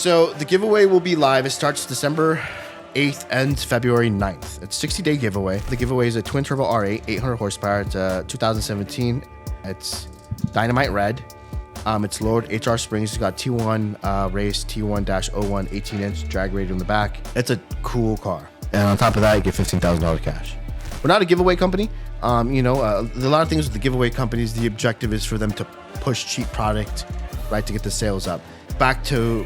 So the giveaway will be live. It starts December 8th, ends February 9th. It's a 60-day giveaway. The giveaway is a twin turbo R8, 800 horsepower. It's 2017. It's dynamite red. It's lowered HR springs. It's got T1 race, T1-01, 18-inch drag radius in the back. It's a cool car. And on top of that, you get $15,000 cash. We're not a giveaway company. A lot of things with the giveaway companies, the objective is for them to push cheap product, right, to get the sales up. Back to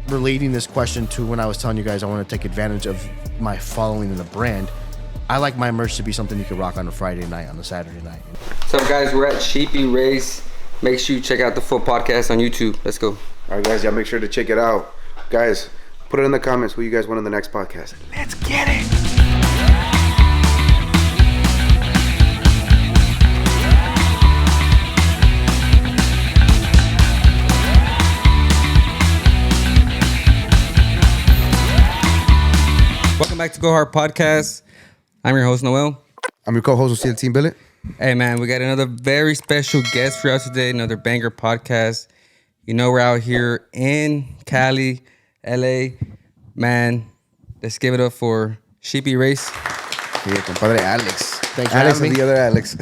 relating this question to when I was telling you guys I want to take advantage of my following in the brand. I like my merch to be something you can rock on a Friday night, on a Saturday night. So guys, we're at Sheepey Race. Make sure you check out the full podcast on YouTube. Let's go. All right, guys, y'all make sure to check it out. Guys, put it in the comments who you guys want in the next podcast. Let's get it. Welcome back to Go Hard Podcast. I'm your host, Noel. I'm your co-host, Team Billet. Hey, man, we got another very special guest for us today, another banger podcast. You know, we're out here in Cali, LA. Man, let's give it up for Sheepey Race. Yeah, compadre Alex. Thanks for Alex having and me. the other Alex.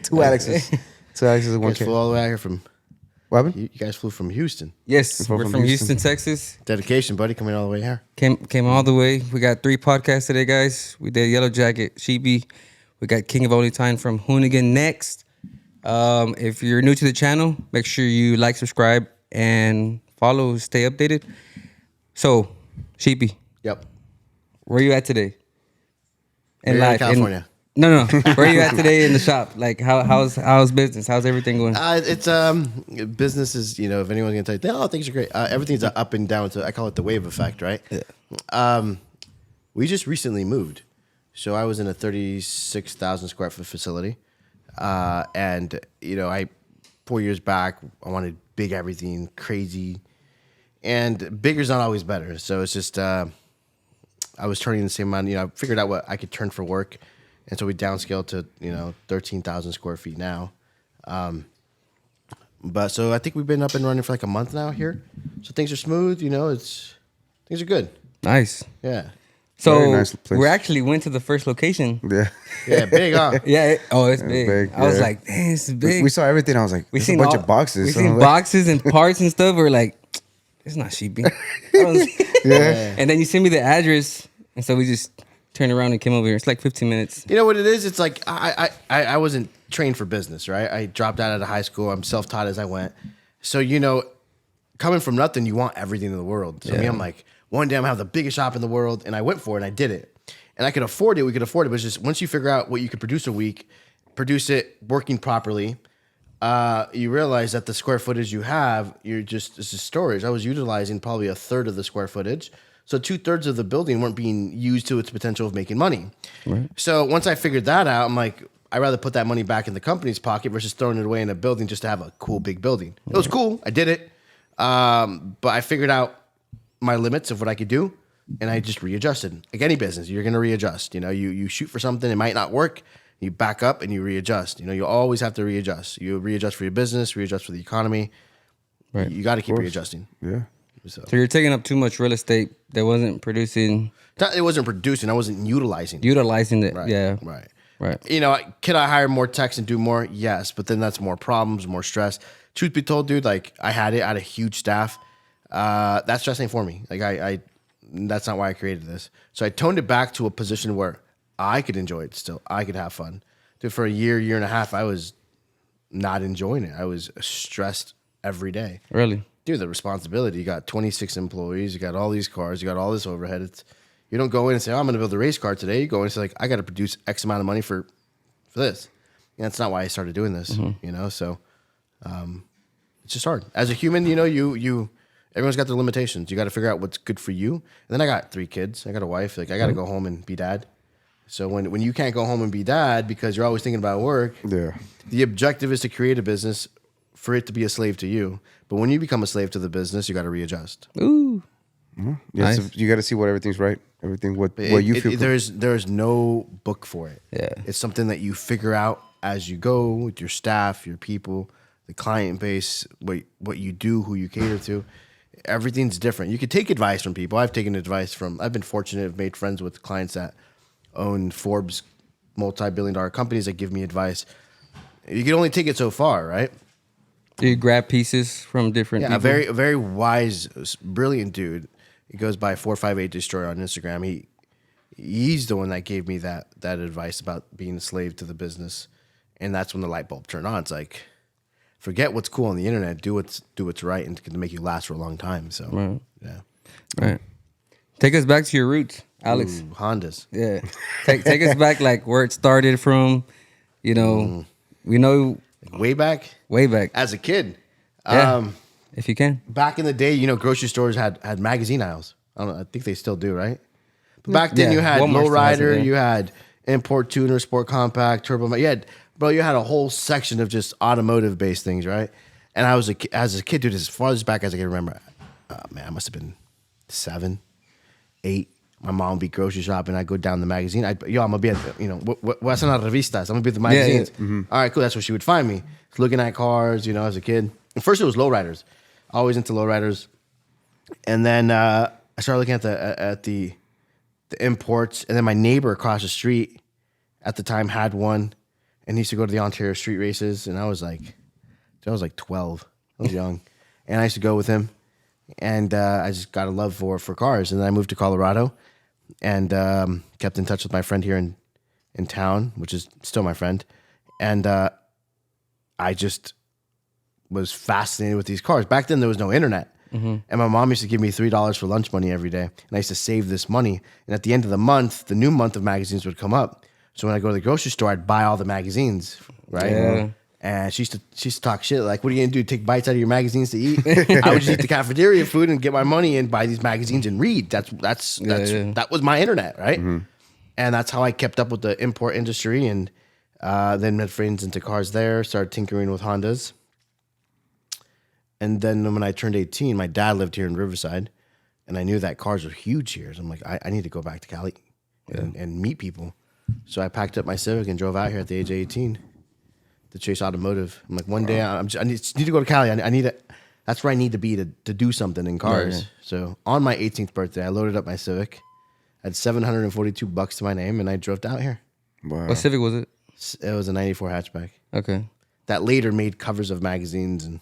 Two Alexes. Two Alexes and You one guys kid. flew all the way out here from... What happened? You guys flew from Houston. Yes, We're we're from from Houston, Houston. Texas. Dedication, buddy, coming all the way here. Came all the way. We got 3 podcasts today, guys. We did Yellow Jacket, Sheepey. We got King of Only Time from Hoonigan next. If you're new to the channel, make sure you like, subscribe, and follow. Stay updated. So, Sheepey, Yep. where you at today? We're in California. No. Where are you at today in the shop? Like, how's business? How's everything going? It's business is, if anyone's gonna tell you, things are great. Everything's up and down. So I call it the wave effect, right? Yeah. We just recently moved, so I was in a 36,000 square foot facility, and 4 years back I wanted big everything, crazy, and bigger's not always better. So it's just I was turning the same amount. I figured out what I could turn for work. And so we downscaled to, 13,000 square feet now. But so I think we've been up and running for like a month now here. So things are smooth, things are good. Nice. Yeah. So Very nice place. we actually went to the first location. Yeah. Yeah, big, huh? Yeah. It's big. big, I was yeah. like, dang, this is big. We saw everything. I was like, there's a bunch of boxes. We So seen I'm like- boxes and parts and stuff. We're like, it's not Sheepey. Yeah. And then you send me the address, and so we just turned around and came over here. It's like 15 minutes. You know what it is? It's like I wasn't trained for business, right? I dropped out of high school. I'm self-taught as I went. So, coming from nothing, you want everything in the world. So me, I'm like, one day I'm gonna have the biggest shop in the world, and I went for it and I did it. And I could afford it, we could afford it, but it's just once you figure out what you could produce a week, produce it working properly, you realize that the square footage you have, it's just storage. I was utilizing probably a third of the square footage. So 2/3 of the building weren't being used to its potential of making money. Right. So once I figured that out, I'm like, I'd rather put that money back in the company's pocket versus throwing it away in a building just to have a cool big building. It was cool. I did it. But I figured out my limits of what I could do, and I just readjusted. Like any business, you're going to readjust. You shoot for something, it might not work. You back up and you readjust. You always have to readjust. You readjust for your business, readjust for the economy. Right. You got to keep readjusting. Yeah. So you're taking up too much real estate that wasn't producing. It wasn't producing. I wasn't utilizing. Utilizing it. Right. Yeah. Right. Could I hire more techs and do more? Yes, but then that's more problems, more stress. Truth be told, dude, like I had a huge staff. That stress ain't for me. Like I that's not why I created this. So I toned it back to a position where I could enjoy it still. I could have fun. Dude, for a year and a half, I was not enjoying it. I was stressed every day. Really? Dude, the responsibility. You got 26 employees. You got all these cars. You got all this overhead. You don't go in and say, I'm going to build a race car today. You go in and say, like, I got to produce X amount of money for this. And that's not why I started doing this, So it's just hard. As a human, everyone's got their limitations. You got to figure out what's good for you. And then I got 3 kids. I got a wife. Like, I got to go home and be dad. So when you can't go home and be dad because you're always thinking about work, the objective is to create a business for it to be a slave to you. But when you become a slave to the business, you got to readjust. Ooh. Mm-hmm. Yeah, Nice. so you got to see what everything's right. Everything what you feel. There's no book for it. Yeah. It's something that you figure out as you go with your staff, your people, the client base, what you do, who you cater to. everything's different. You could take advice from people. I've taken advice from. I've been fortunate. I've made friends with clients that own Forbes multi-billion-dollar companies that give me advice. You can only take it so far, right? Do you grab pieces from different people? A very wise, brilliant dude. He goes by 458 Destroyer on Instagram. He's the one that gave me that advice about being a slave to the business, and that's when the light bulb turned on. It's like, forget what's cool on the internet. Do what's right, and to make you last for a long time. So, yeah. Right. Take us back to your roots, Alex. Ooh, Hondas. Yeah. Take us back, like where it started from. You know, we know Way back as a kid. Yeah. If you can. Back in the day, grocery stores had magazine aisles. I think they still do, right? But back then, you had Walmart Lowrider, still has it, you had Import Tuner, Sport Compact, Turbo. You had a whole section of just automotive based things, right? And I was as a kid, dude, as far as back as I can remember, man, I must have been 7, 8. My mom would be grocery shopping. I'd go down the magazine. I'm gonna be at what's on revistas. I'm gonna be at the magazines. Yeah. Mm-hmm. All right, cool. That's where she would find me, looking at cars. As a kid. And first it was lowriders. Always into lowriders, and then I started looking at the imports. And then my neighbor across the street at the time had one, and he used to go to the Ontario street races. And I was like 12. I was young, and I used to go with him. And I just got a love for cars. And then I moved to Colorado and kept in touch with my friend here in town, which is still my friend. And I just was fascinated with these cars. Back then, there was no internet. Mm-hmm. And my mom used to give me $3 for lunch money every day. And I used to save this money. And at the end of the month, the new month of magazines would come up. So when I go to the grocery store, I'd buy all the magazines, right? Yeah. And she used to talk shit like, "What are you gonna do? Take bites out of your magazines to eat?" I would just eat the cafeteria food and get my money and buy these magazines and read. That was my internet, right? Mm-hmm. And that's how I kept up with the import industry, and then met friends into cars there. Started tinkering with Hondas, and then when I turned 18, my dad lived here in Riverside, and I knew that cars were huge here. So I'm like, I need to go back to Cali and meet people. So I packed up my Civic and drove out here at the age of 18. To chase automotive. I'm like, one day I need to go to Cali. I need it. That's where I need to be to do something in cars. Yeah. So on my 18th birthday, I loaded up my Civic. I had $742 to my name, and I drove down here. Wow. What Civic was it? It was a 94 hatchback. Okay. That later made covers of magazines and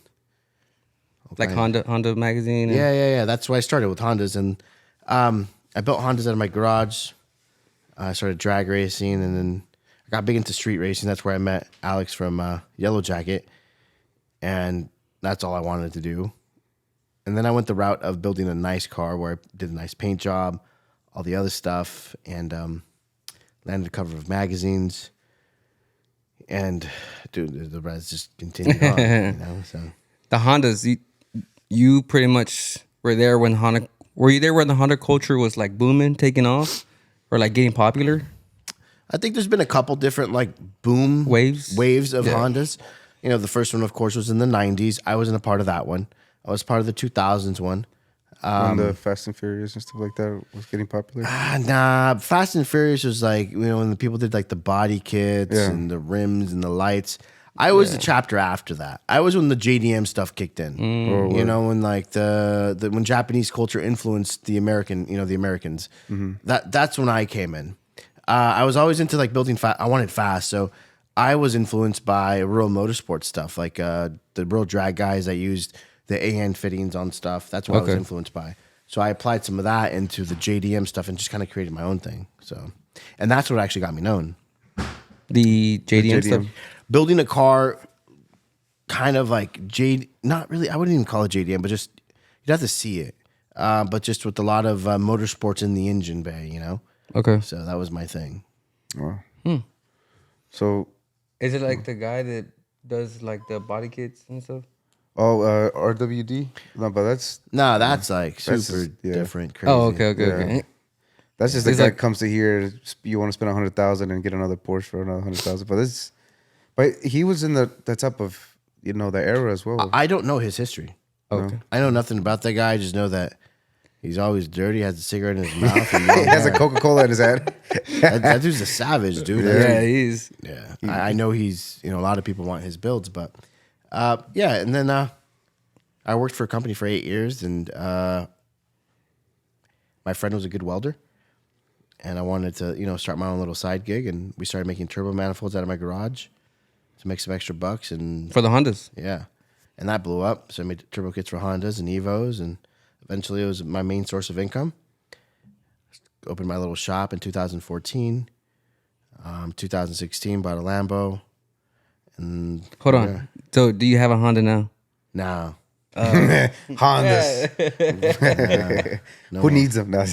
like Honda magazine. Yeah. That's why I started with Hondas, and I built Hondas out of my garage. I started drag racing, and then I got big into street racing. That's where I met Alex from Yellow Jacket, and that's all I wanted to do. And then I went the route of building a nice car where I did a nice paint job, all the other stuff, and landed a cover of magazines. And dude, the rest just continued on. So the Hondas, you pretty much were there when Honda. Were you there when the Honda culture was like booming, taking off, or like getting popular? I think there's been a couple different like boom waves of Hondas. The first one, of course, was in the 90s. I wasn't a part of that one. I was part of the 2000s one. When the Fast and Furious and stuff like that was getting popular? Nah, Fast and Furious was like, when the people did like the body kits and the rims and the lights. I was the chapter after that. I was when the JDM stuff kicked in. When like when Japanese culture influenced the American, the Americans. Mm-hmm. That's when I came in. I was always into like building fast. I wanted fast, so I was influenced by real motorsport stuff, like the real drag guys that used the AN fittings on stuff. That's what I was influenced by. So I applied some of that into the JDM stuff and just kind of created my own thing. So, and that's what actually got me known. The JDM stuff, building a car, kind of like not really. I wouldn't even call it JDM, but just you'd have to see it. But just with a lot of motorsports in the engine bay, Okay. So that was my thing. Wow. So, is it like the guy that does like the body kits and stuff? Oh, RWD? No, but that's like super different. Crazy. Oh, okay. That's just the guy that comes to here. You want to spend $100,000 and get another Porsche for another $100,000. But he was in the type of the era as well. I don't know his history. Okay. I know nothing about that guy. I just know that he's always dirty, has a cigarette in his mouth. And he has a Coca-Cola in his head. that dude's a savage, dude. Yeah, he is. Yeah. I know he's, a lot of people want his builds, but and then I I worked for a company for 8 years, and my friend was a good welder, and I wanted to, start my own little side gig, and we started making turbo manifolds out of my garage to make some extra bucks, and For the Hondas. yeah, and that blew up. So I made turbo kits for Hondas and Evos, and eventually it was my main source of income. Opened my little shop in 2014. 2016, bought a Lambo. And Hold on. So, do you have a Honda now? No. Hondas. Who needs them? No.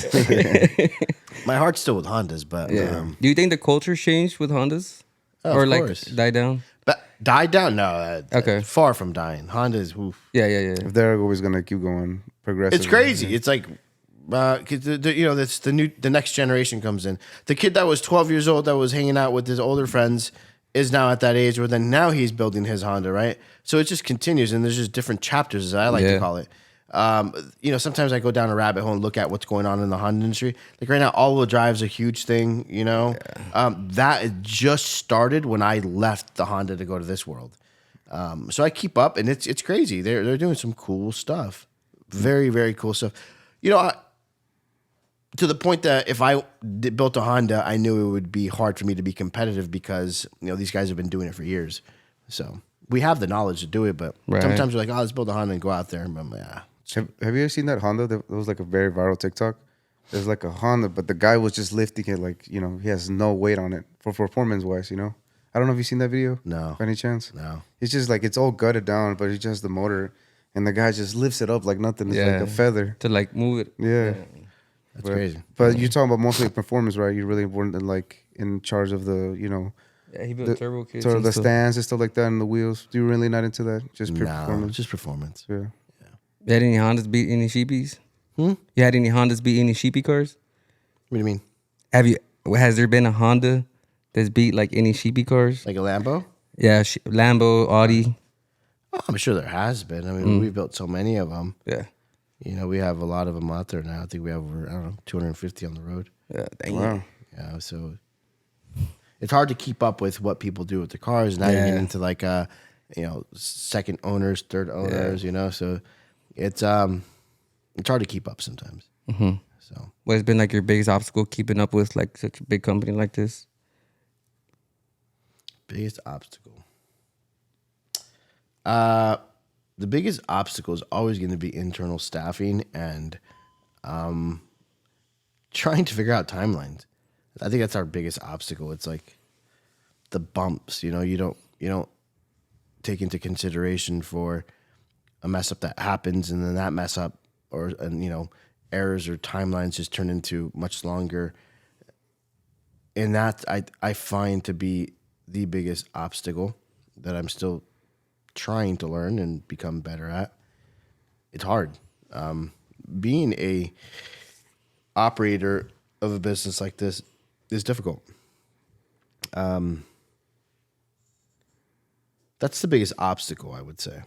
My heart's still with Hondas, but Do you think the culture changed with Hondas? of Or like course. died down? But died down? No. Okay. Far from dying. Hondas, oof. Yeah. If they're always gonna keep going progressive, It's crazy. It's like, cause that's the next generation comes in. The kid that was 12 years old that was hanging out with his older friends is now at that age where then now he's building his Honda, right? So it just continues, and there's just different chapters, as I like to call it. Sometimes I go down a rabbit hole and look at what's going on in the Honda industry. Like right now, all-wheel drive is a huge thing, That just started when I left the Honda to go to this world. So I keep up, and it's crazy. They're doing some cool stuff. Very, very cool stuff. To the point that if I built a Honda, I knew it would be hard for me to be competitive because these guys have been doing it for years. So we have the knowledge to do it, but sometimes we're like, let's build a Honda and go out there. And I'm like, Have you ever seen that Honda? That was like a very viral TikTok. There's like a Honda, but the guy was just lifting it like he has no weight on it for performance wise. I don't know if you've seen that video. No. By any chance? No. It's just like it's all gutted down, but he just has the motor, and the guy just lifts it up like nothing. It's like a feather. To like move it. Yeah. That's crazy. But you're talking about mostly performance, right? You really weren't in charge of the, Yeah, he built turbo kits. sort of and the stuff. stands and stuff like that, and the wheels. Do you really not into that? Just pure No, performance. just performance. Yeah. You had any Hondas beat any Sheepies? You had any Hondas beat any Sheepey cars? What do you mean? Has there been a Honda that's beat like any Sheepey cars? Like a Lambo? Yeah, Lambo, Audi. Oh, I'm sure there has been. I mean, we've built so many of them. Yeah. We have a lot of them out there now. I think we have over, 250 on the road. Yeah. Dang Wow. Yeah, so it's hard to keep up with what people do with the cars. Now you're getting into like, second owners, third owners, so it's hard to keep up sometimes. Mm-hmm. So What's been like your biggest obstacle keeping up with like such a big company like this? biggest obstacle. The biggest obstacle is always going to be internal staffing and trying to figure out timelines. I think that's our biggest obstacle. It's like the bumps, you don't take into consideration for a mess up that happens, and then that mess up errors or timelines just turn into much longer. And that I find to be the biggest obstacle that I'm still trying to learn and become better at. It's hard. Being a operator of a business like this is difficult. That's the biggest obstacle, I would say.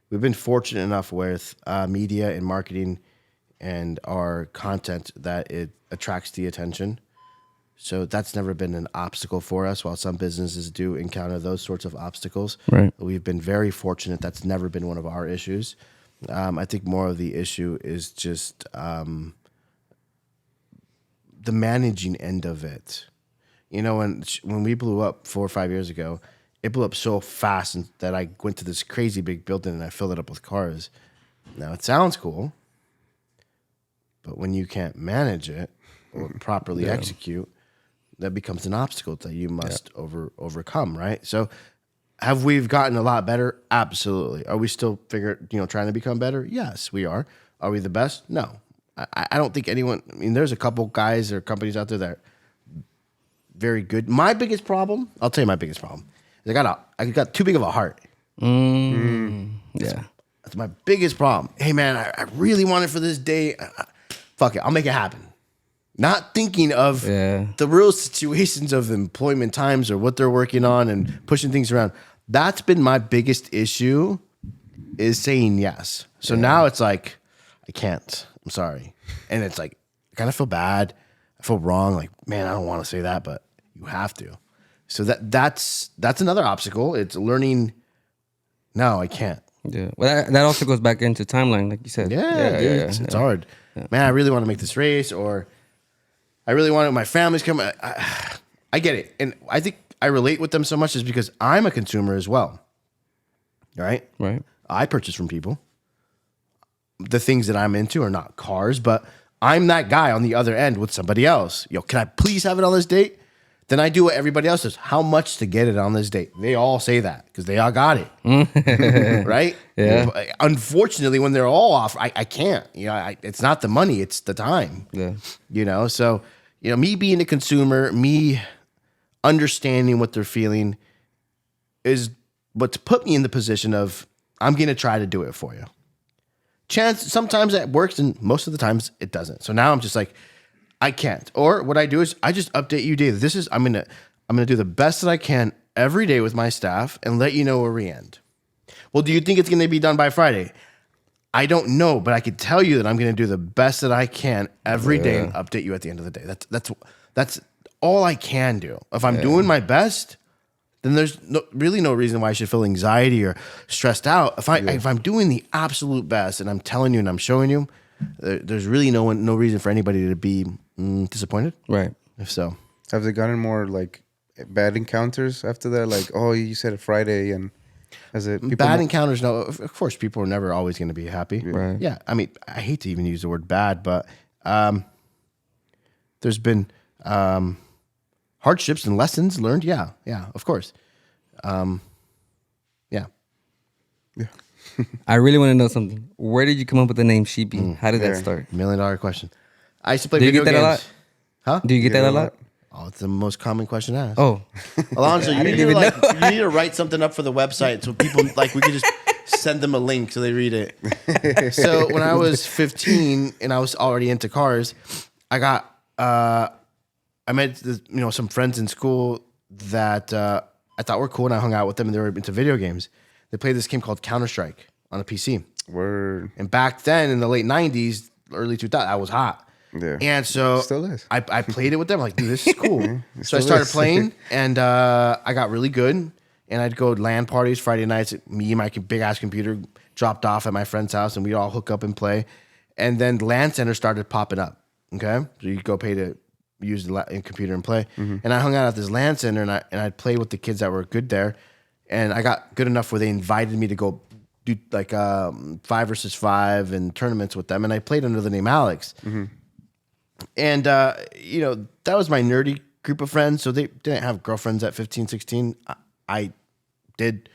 We've been fortunate enough with media and marketing and our content that it attracts the attention. So that's never been an obstacle for us, while some businesses do encounter those sorts of obstacles. Right. We've been very fortunate. That's never been one of our issues. I think more of the issue is just the managing end of it. When we blew up 4 or 5 years ago, it blew up so fast that I went to this crazy big building and I filled it up with cars. Now, it sounds cool, but when you can't manage it or properly execute, that becomes an obstacle that you must overcome, right? So have we gotten a lot better? Absolutely. Are we still trying to become better? Yes, we are. Are we the best? No. I don't think anyone, there's a couple guys or companies out there that are very good. My biggest problem, I'll tell you my biggest problem, is I got too big of a heart. Yeah. That's my biggest problem. Hey, man, I really want it for this day. Fuck it, I'll make it happen. Not thinking of the real situations of employment times or what they're working on and pushing things around. That's been my biggest issue, is saying yes. So now it's like, I can't. I'm sorry. And it's like, I kind of feel bad. I feel wrong. Like, man, I don't want to say that, but you have to. So that's another obstacle. It's learning, no, I can't. Yeah. Well, that also goes back into timeline, like you said. Yeah, dude, it's hard. Man, I really want to make this race, or I really want my family's coming. I get it, and I think I relate with them so much is because I'm a consumer as well. Right? Right. I purchase from people. The things that I'm into are not cars, but I'm that guy on the other end with somebody else. Yo, can I please have it on this date? Then I do what everybody else does. How much to get it on this date? They all say that because they all got it. Right? Yeah. But unfortunately, when they're all off, I can't. You know, it's not the money, it's the time. Yeah. You know, so, you know, me being a consumer, me understanding what they're feeling is what's put me in the position of I'm going to try to do it for you. Sometimes it works, and most of the times it doesn't. So now I'm just like, I can't. Or what I do is I just update you daily. I'm gonna do the best that I can every day with my staff and let you know where we end. Well, do you think it's gonna be done by Friday? I don't know, but I can tell you that I'm gonna do the best that I can every day and update you at the end of the day. That's all I can do. If I'm doing my best, then there's really no reason why I should feel anxiety or stressed out. If I'm doing the absolute best and I'm telling you and I'm showing you, there's really no reason for anybody to be disappointed. Right. If so, have they gotten more like bad encounters after that? Like, oh, you said it Friday, and has it bad encounters? No, of course, people are never always going to be happy. Right. Yeah. I mean, I hate to even use the word bad, but there's been hardships and lessons learned. Yeah, of course. Yeah. I really want to know something. Where did you come up with the name Sheepey? How did that start? $1 million question. I used to play Do you video get that games. a lot? Huh? Do you get that a lot? Oh, it's the most common question asked. Oh, Alonzo, you didn't even need to write something up for the website so people we could just send them a link so they read it. So when I was 15 and I was already into cars, I met some friends in school that I thought were cool, and I hung out with them, and they were into video games. They played this game called Counter-Strike on a PC. Word. And back then in the late 90s, early 2000s, I was hot. Yeah. And so Still is. I played it with them. Like, dude, this is cool. So I still started is. playing, and I got really good. And I'd go to LAN parties Friday nights. Me and my big ass computer dropped off at my friend's house, and we'd all hook up and play. And then LAN centers started popping up. Okay, so you go pay to use the computer and play. And I hung out at this LAN center, and I'd play with the kids that were good there. And I got good enough where they invited me to go do like 5 versus 5 and tournaments with them. And I played under the name Alex. And, that was my nerdy group of friends. So they didn't have girlfriends at 15, 16. I did.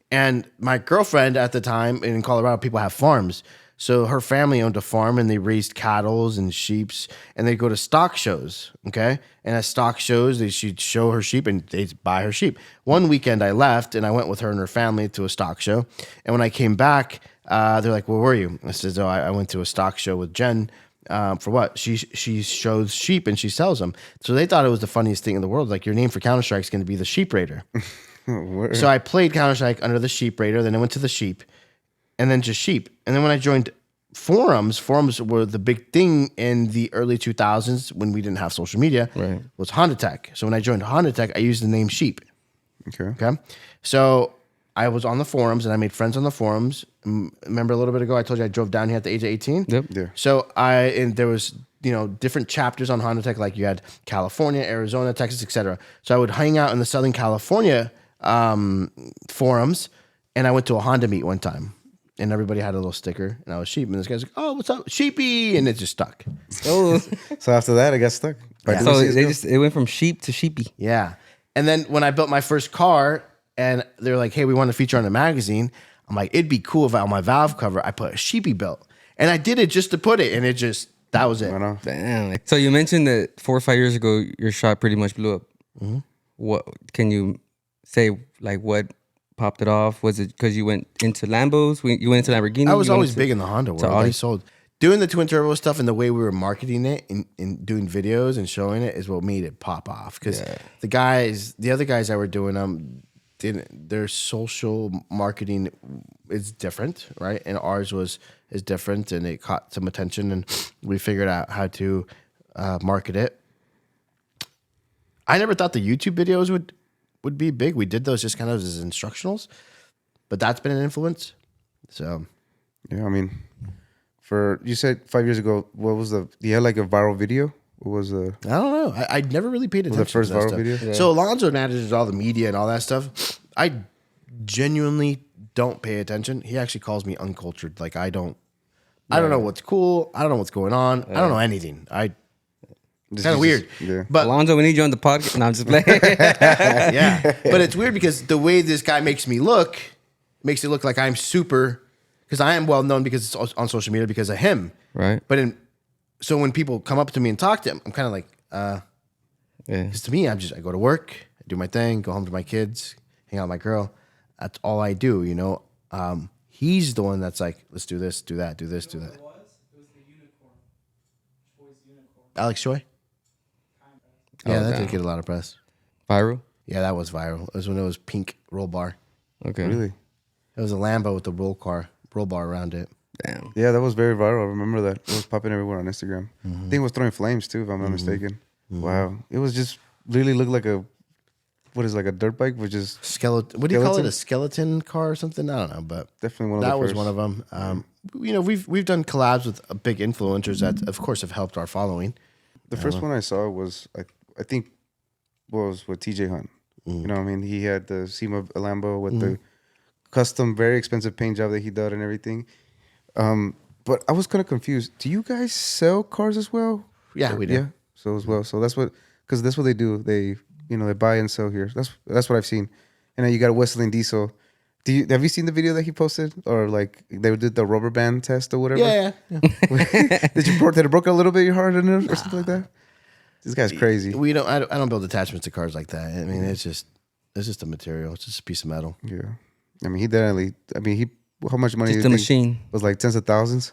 And my girlfriend at the time in Colorado, people have farms. So her family owned a farm, and they raised cattle and sheeps, and they go to stock shows. Okay. And at stock shows, she'd show her sheep and they'd buy her sheep. One weekend I left and I went with her and her family to a stock show. And when I came back, they're like, "Where were you?" I said, "Oh, I went to a stock show with Jen." For what? She shows sheep and she sells them. So they thought it was the funniest thing in the world. Like, your name for Counter-Strike is going to be the Sheep Raider. So I played Counter-Strike under the Sheep Raider. Then I went to the sheep, and then just sheep. And then when I joined forums were the big thing in the early 2000s when we didn't have social media. Right. Was Honda Tech. So when I joined Honda Tech, I used the name Sheep. Okay. So I was on the forums, and I made friends on the forums. Remember a little bit ago, I told you I drove down here at the age of 18? Yep. Yeah. So there was, different chapters on Honda Tech, like you had California, Arizona, Texas, etc. So I would hang out in the Southern California forums, and I went to a Honda meet one time, and everybody had a little sticker, and I was Sheep, and this guy's like, "Oh, what's up, Sheepy?" And it just stuck. Oh. So after that, I got stuck. Yeah. So it went from sheep to Sheepy. Yeah. And then when I built my first car, and they're like, "Hey, we want to feature on the magazine," I'm like, "It'd be cool if on my valve cover I put a Sheepy built," and I did it just to put it, and that was it. I know. Damn. So you mentioned that 4 or 5 years ago, your shop pretty much blew up. What can you say? Like, what popped it off? Was it because you went into Lambos? You went into Lamborghini? I was always big in the Honda world. Audi? I sold. Doing the twin turbo stuff and the way we were marketing it and doing videos and showing it is what made it pop off. Because the other guys that were doing their social marketing is different, right? And ours is different, and it caught some attention, and we figured out how to market it. I never thought the YouTube videos would be big. We did those just kind of as instructionals, but that's been an influence. So Yeah, I mean, you said 5 years ago, what was you had like a viral video? What was the? I don't know. I never really paid attention The first to that viral stuff. video? Yeah. So Alonzo manages all the media and all that stuff. I genuinely don't pay attention. He actually calls me uncultured. Like I don't know what's cool. I don't know what's going on. I don't know anything. It's kind of weird. Yeah. But Alonzo, we need you on the podcast. No, I'm just playing. yeah. But it's weird because the way this guy makes me look makes it look like I'm super, because I am well known because it's on social media because of him. Right. But so when people come up to me and talk to him, I'm kind of like, Yeah. because to me, I go to work, I do my thing, go home to my kids, hang out with my girl. That's all I do, you know. He's the one that's like, let's do this, do that, do this, do that. It was the unicorn. Choi's unicorn. Alex Choi? Yeah, that Okay. did get a lot of press. Viral. Yeah, that was viral. It was when it was pink roll bar. Okay. Really? It was a Lambo with the roll bar around it. Damn. Yeah, that was very viral. I remember that. It was popping everywhere on Instagram. I think it was throwing flames too, if I'm not mistaken. Wow. It was just really looked like like a dirt bike, which is Skeleton. What do you call it? A skeleton car or something? I don't know, but definitely one of that the was first. one of them. You know, we've done collabs with big influencers that, of course, have helped our following. The first one I saw was I think was with TJ Hunt. You know what I mean? He had the SEMA Lambo with the custom, very expensive paint job that he did and everything. But I was kind of confused. Do you guys sell cars as well? Yeah, we do. Yeah, so as well. So because that's what they do. They they buy and sell here. That's what I've seen. And then you got a whistling diesel. Have you seen the video that he posted, or like they did the rubber band test or whatever? Yeah. Did it broke a little bit your heart in it or something like that? This guy's crazy. I don't build attachments to cars like that. I mean, it's just a material. It's just a piece of metal. Yeah, I mean, he definitely. I mean, how much money? Just do a you think machine. was like tens of thousands.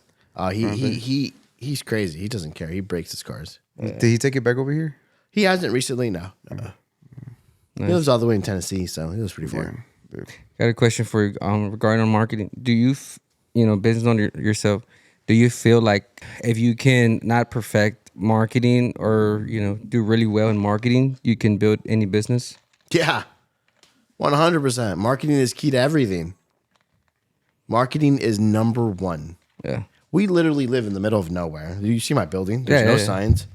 He's crazy. He doesn't care. He breaks his cars. Did he take it back over here? He hasn't recently. No. He lives all the way in Tennessee, so he lives pretty far. Yeah, dude. Got a question for you regarding on marketing. Do you, business owner yourself, do you feel like if you can not perfect marketing or, do really well in marketing, you can build any business? Yeah, 100%. Marketing is key to everything. Marketing is number one. Yeah. We literally live in the middle of nowhere. You see my building? There's no signs.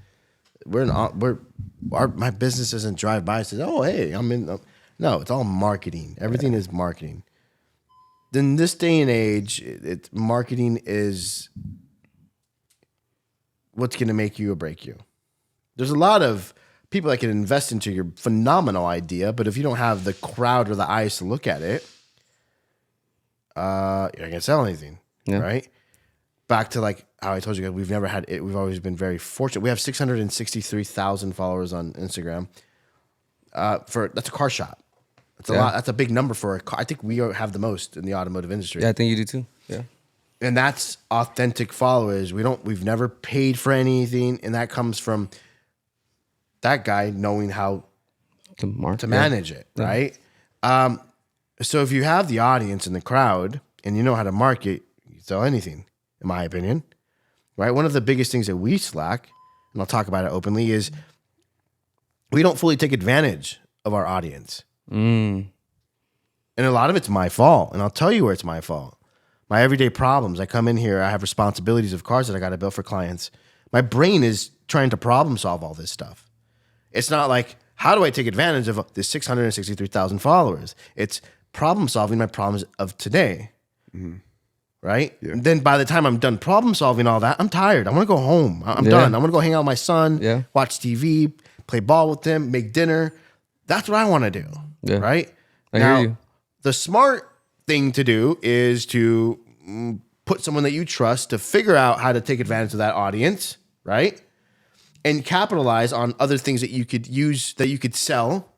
My business doesn't drive by and says, "Oh, hey, I'm in." No, it's all marketing. Everything is marketing. In this day and age, marketing is what's going to make you or break you. There's a lot of people that can invest into your phenomenal idea, but if you don't have the crowd or the eyes to look at it, you're not going to sell anything, right? Back to like how I told you guys, we've never had it. We've always been very fortunate. We have 663,000 followers on Instagram. That's a car shop. That's a lot. That's a big number for a car. I think we have the most in the automotive industry. Yeah, I think you do too. Yeah. And that's authentic followers. We've never paid for anything, and that comes from that guy knowing how to manage it, right? So if you have the audience and the crowd, and you know how to market, you sell anything, in my opinion, right? One of the biggest things that we slack, and I'll talk about it openly, is we don't fully take advantage of our audience. And a lot of it's my fault, and I'll tell you where it's my fault. My everyday problems. I come in here, I have responsibilities of cars that I got to build for clients. My brain is trying to problem solve all this stuff. It's not like, how do I take advantage of this 663,000 followers? It's problem solving my problems of today, right? Yeah. Then by the time I'm done problem solving all that, I'm tired. I want to go home. I'm done. I want to go hang out with my son, watch TV, play ball with him, make dinner. That's what I want to do, right? I hear you. The smart thing to do is to put someone that you trust to figure out how to take advantage of that audience, right? And capitalize on other things that you could use, that you could sell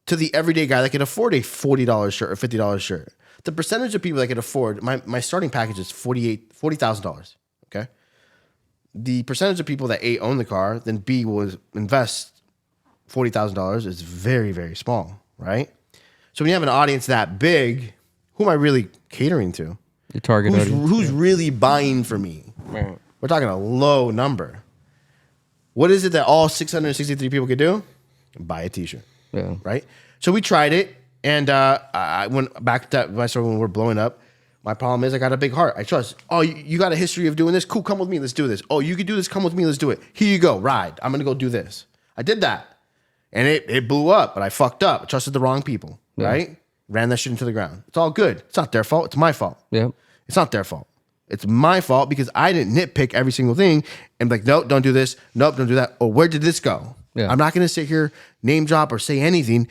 to the everyday guy that can afford a $40 shirt or $50 shirt. The percentage of people that can afford, my starting package is $40,000, okay? The percentage of people that A, own the car, then B, will invest $40,000 is very, very small, right? So when you have an audience that big, who am I really catering to? Your target audience. Who's really buying for me? Right. We're talking a low number. What is it that all 663 people could do? Buy a t-shirt, right? So we tried it, and I went back to that when we're blowing up. My problem is I got a big heart. I trust. Oh, you got a history of doing this? Cool, come with me. Let's do this. Oh, you can do this. Come with me. Let's do it. Here you go. Ride. I'm going to go do this. I did that. And it blew up, but I fucked up. I trusted the wrong people, right? Ran that shit into the ground. It's all good. It's not their fault. It's my fault. Yeah. It's not their fault. It's my fault because I didn't nitpick every single thing and be like, nope, don't do this. Nope, don't do that. Or where did this go? Yeah. I'm not going to sit here, name drop or say anything.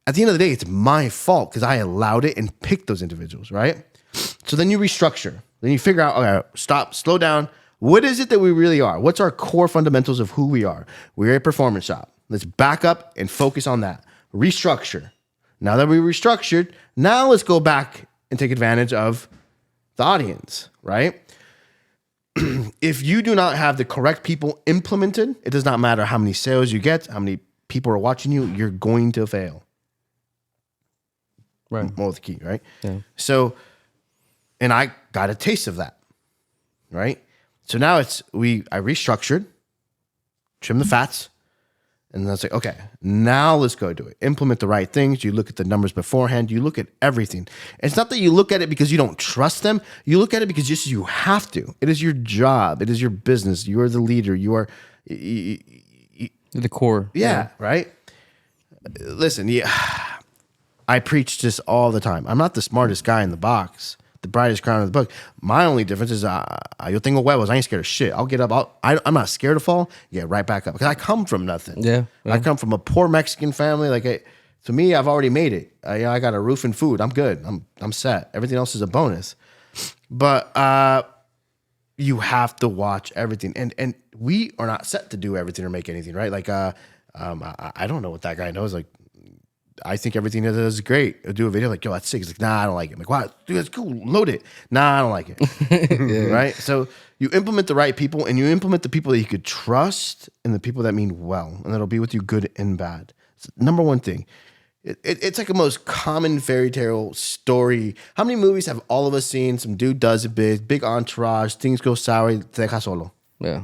At the end of the day, it's my fault because I allowed it and picked those individuals, right? So then you restructure. Then you figure out, okay, stop, slow down. What is it that we really are? What's our core fundamentals of who we are? We're a performance shop. Let's back up and focus on that. Restructure. Now that we restructured, now let's go back and take advantage of the audience, right? If you do not have the correct people implemented, it does not matter how many sales you get, how many people are watching you, you're going to fail. Right. More the key, right? Yeah. So, and I got a taste of that, right? So now I restructured, trim the fats, and then it's like, okay, now let's go do it. Implement the right things. You look at the numbers beforehand. You look at everything. And it's not that you look at it because you don't trust them. You look at it because just you have to. It is your job. It is your business. You are the leader. You are The core. yeah, right? Listen, I preach this all the time. I'm not the smartest guy in the box, the brightest crown in the book. My only difference is yo tengo huevos. I ain't scared of shit. I'll get up. I'm not scared to fall. Get right back up because I come from nothing. Yeah. I come from a poor Mexican family. To me, I've already made it. I got a roof and food. I'm good. I'm set. Everything else is a bonus. But you have to watch everything, and we are not set to do everything or make anything, right? I don't know what that guy knows. Like, I think everything he does is great. I'll do a video like, yo, that's sick. He's like, nah, I don't like it. I'm like, wow, dude, that's cool. Load it. Nah, I don't like it. Right? So you implement the right people and you implement the people that you could trust and the people that mean well and that'll be with you good and bad. It's the number one thing. It's like a most common fairy tale story. How many movies have all of us seen? Some dude does a big entourage, things go sour, te deja solo. Yeah.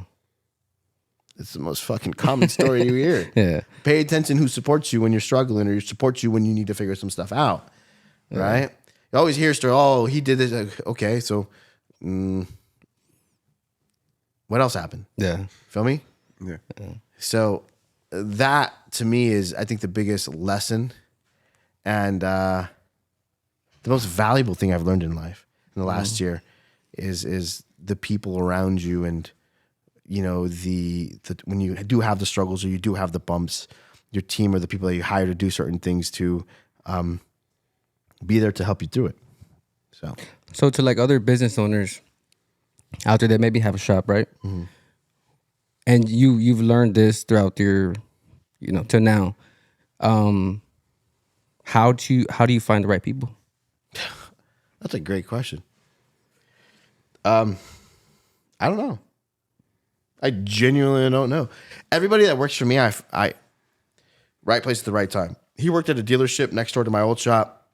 It's the most fucking common story you hear. Yeah. Pay attention who supports you when you're struggling or supports you when you need to figure some stuff out. Right? You always hear story, oh, he did this. Okay, so what else happened? Yeah. Feel me? Yeah. So that to me is, I think, the biggest lesson and the most valuable thing I've learned in life in the last year is the people around you and you know, the when you do have the struggles or you do have the bumps, your team or the people that you hire to do certain things to be there to help you through it. So to like other business owners out there that maybe have a shop, right? Mm-hmm. And you've learned this throughout your, till now. How do you find the right people? That's a great question. I don't know. I genuinely don't know. Everybody that works for me, I right place at the right time. He worked at a dealership next door to my old shop,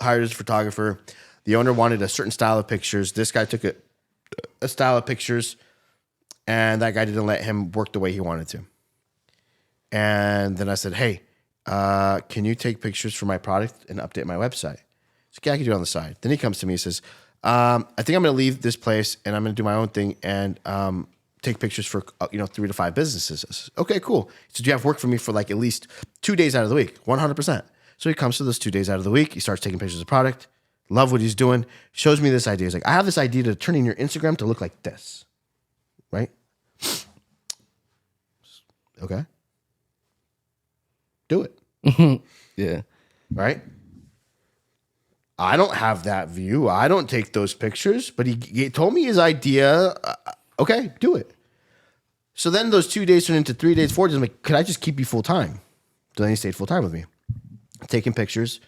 hired as a photographer. The owner wanted a certain style of pictures. This guy took a style of pictures, and that guy didn't let him work the way he wanted to. And then I said, hey, can you take pictures for my product and update my website? So yeah, I can do it on the side. Then he comes to me and says, I think I'm going to leave this place and I'm going to do my own thing and take pictures for 3 to 5 businesses. I said, okay, cool. So do you have work for me for like at least 2 days out of the week? 100%. So he comes to those 2 days out of the week. He starts taking pictures of product. Love what he's doing. Shows me this idea. He's like, I have this idea to turn in your Instagram to look like this. Right? Okay. Do it. Yeah. Right? I don't have that view. I don't take those pictures, but he told me his idea. Okay, do it. So then those 2 days turn into 3 days, 4 days. I'm like, could I just keep you full time? So then he stayed full time with me, taking pictures.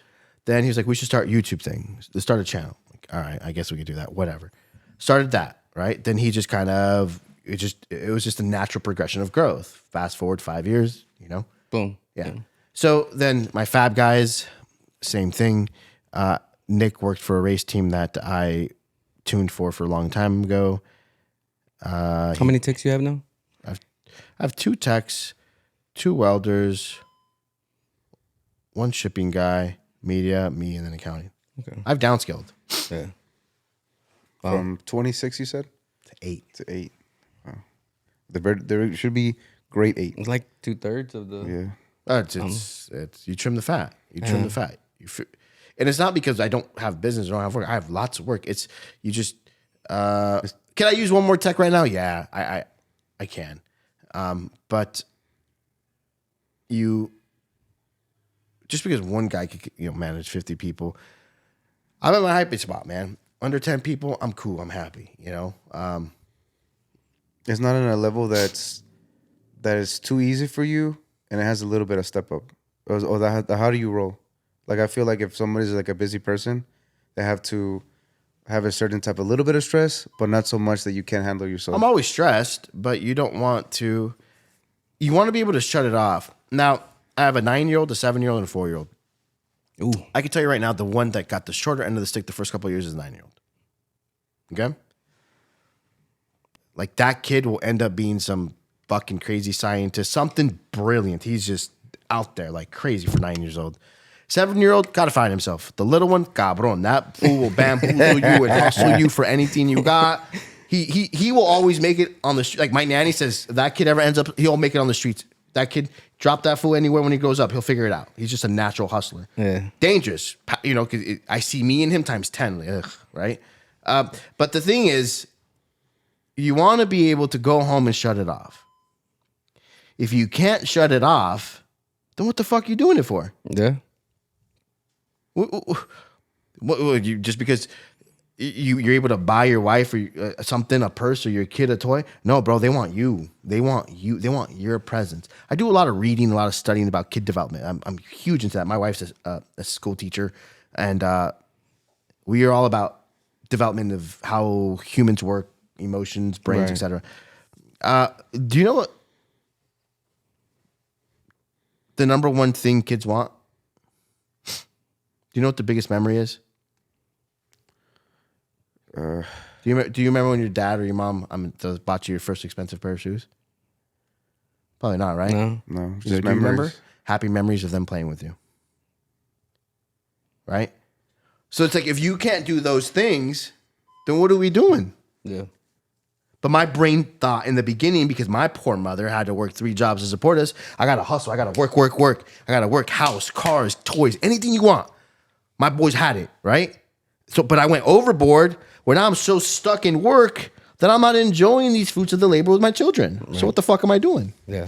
Then he was like, we should start a YouTube thing. Let's start a channel. Like, all right, I guess we could do that. Whatever. Started that, right? Then he just kind of, it was just a natural progression of growth. Fast forward 5 years, Boom. Yeah. So then my fab guys, same thing. Nick worked for a race team that I tuned for a long time ago. How many techs you have now? I have 2 techs, 2 welders, 1 shipping guy, media, me, and then accounting. Okay. I've downscaled. Yeah. From 26, you said? To 8. To 8. Wow. There should be grade 8. It's like 2/3 of the. Yeah. It's you trim the fat. You trim the fat. And it's not because I don't have business or don't have work. I have lots of work. It's you just. Can I use one more tech right now? Yeah, I can. But you just because one guy could manage 50 people, I'm at my happy spot, man. Under 10 people, I'm cool. I'm happy. It's not on a level that is too easy for you, and it has a little bit of step up. How do you roll? Like, I feel like if somebody's like a busy person, they have to have a certain type of little bit of stress, but not so much that you can't handle yourself. I'm always stressed, but you don't want to. You want to be able to shut it off. Now, I have a 9-year-old, a 7-year-old, and a 4-year-old. Ooh. I can tell you right now, the one that got the shorter end of the stick the first couple of years is a 9-year-old. Okay? Like, that kid will end up being some fucking crazy scientist, something brilliant. He's just out there like crazy for 9 years old. 7-year-old, gotta find himself. The little one, cabron, that fool will bamboozle you and hustle you for anything you got. He will always make it on the street. Like my nanny says, if that kid ever ends up, he'll make it on the streets. That kid, drop that fool anywhere when he grows up, he'll figure it out. He's just a natural hustler. Yeah. Dangerous, because I see me and him times 10, like, right? But the thing is, you want to be able to go home and shut it off. If you can't shut it off, then what the fuck are you doing it for? Yeah. What just because you're able to buy your wife or something, a purse, or your kid a toy? No, bro, they want you. They want you. They want your presence. I do a lot of reading, a lot of studying about kid development. I'm huge into that. My wife's a school teacher, and we are all about development of how humans work, emotions, brains, Right. etc. Do you know what the number one thing kids want? Do you know what the biggest memory is? Do you remember when your dad or your mom bought you your first expensive pair of shoes? Probably not, right? No. No, Do you remember? Happy memories of them playing with you. Right? So it's like, if you can't do those things, then what are we doing? Yeah. But my brain thought in the beginning, because my poor mother had to work 3 jobs to support us, I got to hustle. I got to work. I got to work house, cars, toys, anything you want. My boys had it, right? So, but I went overboard where now I'm so stuck in work that I'm not enjoying these fruits of the labor with my children. Right. So what the fuck am I doing? Yeah.